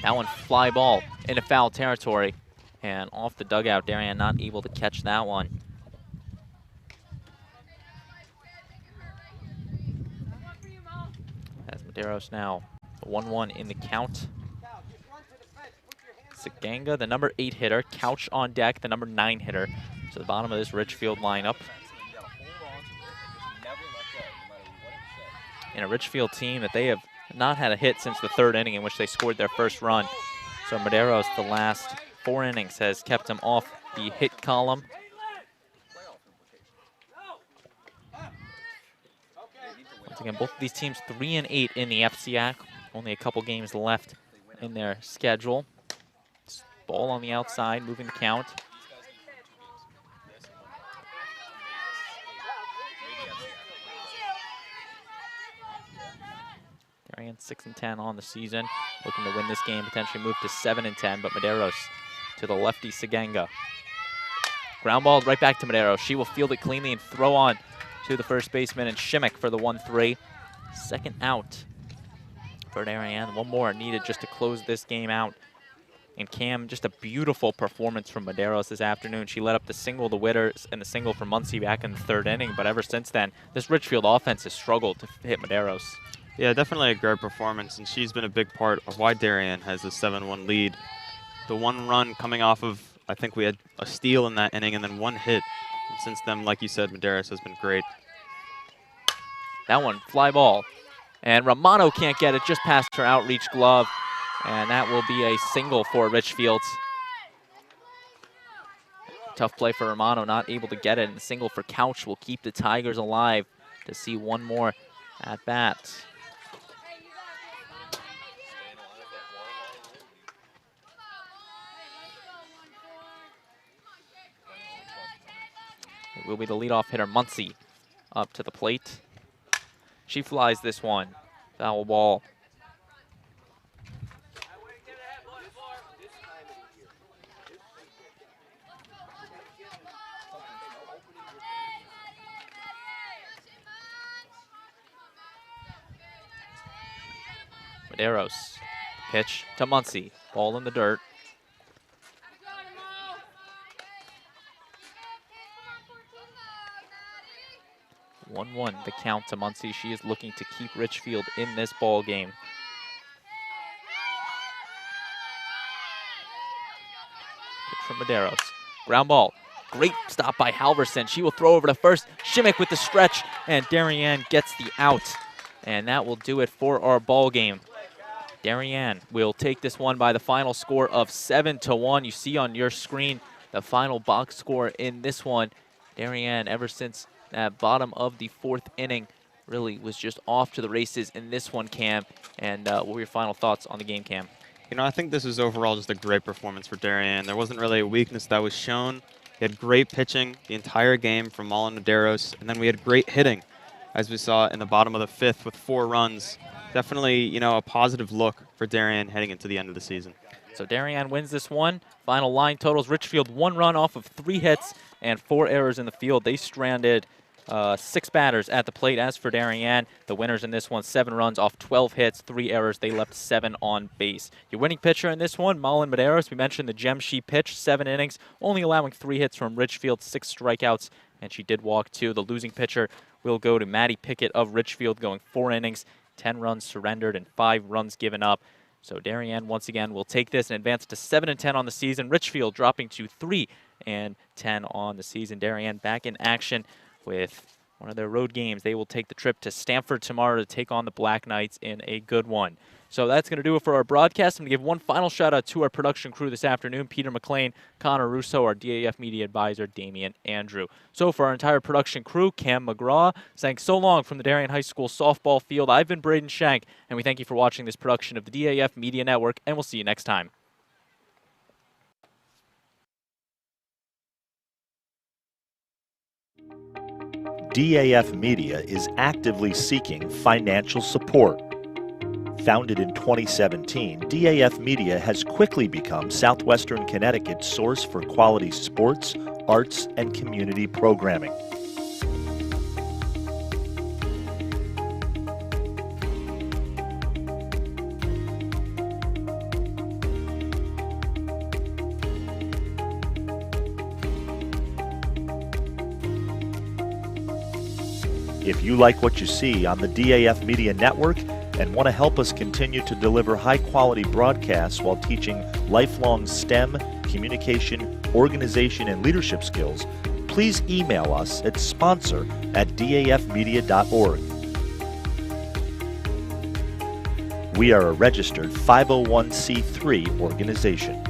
That one fly ball into foul territory and off the dugout. Darien not able to catch that one. As Medeiros now 1-1 in the count. Saganga, the number 8 hitter. Couch on deck, the number 9 hitter. To the bottom of this Ridgefield lineup. In a Ridgefield team that they have not had a hit since the 3rd inning in which they scored their first run. So Medeiros, the last 4 innings, has kept them off the hit column. Once again, both of these teams 3-8 in the FCIAC. Only a couple games left in their schedule. Ball on the outside, moving the count. Darien 6-10 on the season, looking to win this game, potentially move to 7-10, but Medeiros to the lefty Saganga. Ground ball right back to Medeiros. She will field it cleanly and throw on to the first baseman and Shimmick for the 1-3. 2nd out for Darien. 1 more needed just to close this game out. And Cam, just a beautiful performance from Medeiros this afternoon. She led up the single, the Witters, and the single for Muncie back in the 3rd inning, but ever since then, this Ridgefield offense has struggled to hit Medeiros. Yeah, definitely a great performance, and she's been a big part of why Darien has a 7-1 lead. The 1 run coming off of, I think we had a steal in that inning and then 1 hit. And since then, like you said, Medeiros has been great. That one, fly ball. And Romano can't get it, just past her outreach glove. And that will be a single for Ridgefield. Tough play for Romano, not able to get it. And the single for Couch will keep the Tigers alive to see 1 more at bat. It will be the leadoff hitter, Muncie, up to the plate. She flies this one. Foul ball. Medeiros. Pitch to Muncie. Ball in the dirt. One the count to Muncie. She is looking to keep Ridgefield in this ball game. Pitch from Medeiros. Ground ball. Great stop by Halverson. She will throw over to first. Shimmick with the stretch, and Darien gets the out. And that will do it for our ball game. Darien will take this one by the final score of 7-1. You see on your screen the final box score in this one. Darien, ever since that bottom of the 4th inning, really was just off to the races in this one, Cam. And what were your final thoughts on the game, Cam? You know, I think this was overall just a great performance for Darien. There wasn't really a weakness that was shown. We had great pitching the entire game from Mullen Medeiros, and then we had great hitting, as we saw in the bottom of the 5th with 4 runs. Definitely, you know, a positive look for Darien heading into the end of the season. So Darien wins this one. Final line totals: Ridgefield 1 run off of 3 hits and 4 errors in the field. They stranded 6 batters at the plate. As for Darien, the winners in this one, 7 runs off 12 hits, 3 errors. They left 7 on base. Your winning pitcher in this one, Malin Medeiros. We mentioned the gem she pitched, 7 innings, only allowing 3 hits from Ridgefield, 6 strikeouts, and she did walk 2. The losing pitcher will go to Maddie Pickett of Ridgefield, going 4 innings, 10 runs surrendered, and 5 runs given up. So Darien, once again, will take this and advance to 7-10 on the season. Ridgefield dropping to 3-10 on the season. Darien back in action with one of their road games. They will take the trip to Stamford tomorrow to take on the Black Knights in a good one. So that's going to do it for our broadcast. I'm going to give one final shout out to our production crew this afternoon: Peter McLean, Connor Russo, our DAF Media advisor, Damian Andrew. So for our entire production crew, Cam McGraw, saying so long from the Darien High School softball field, I've been Braden Shank, and we thank you for watching this production of the DAF Media Network, and we'll see you next time. DAF Media is actively seeking financial support. Founded in 2017, DAF Media has quickly become Southwestern Connecticut's source for quality sports, arts, and community programming. If you like what you see on the DAF Media Network and want to help us continue to deliver high-quality broadcasts while teaching lifelong STEM, communication, organization, and leadership skills, please email us at sponsor@dafmedia.org. We are a registered 501c3 organization.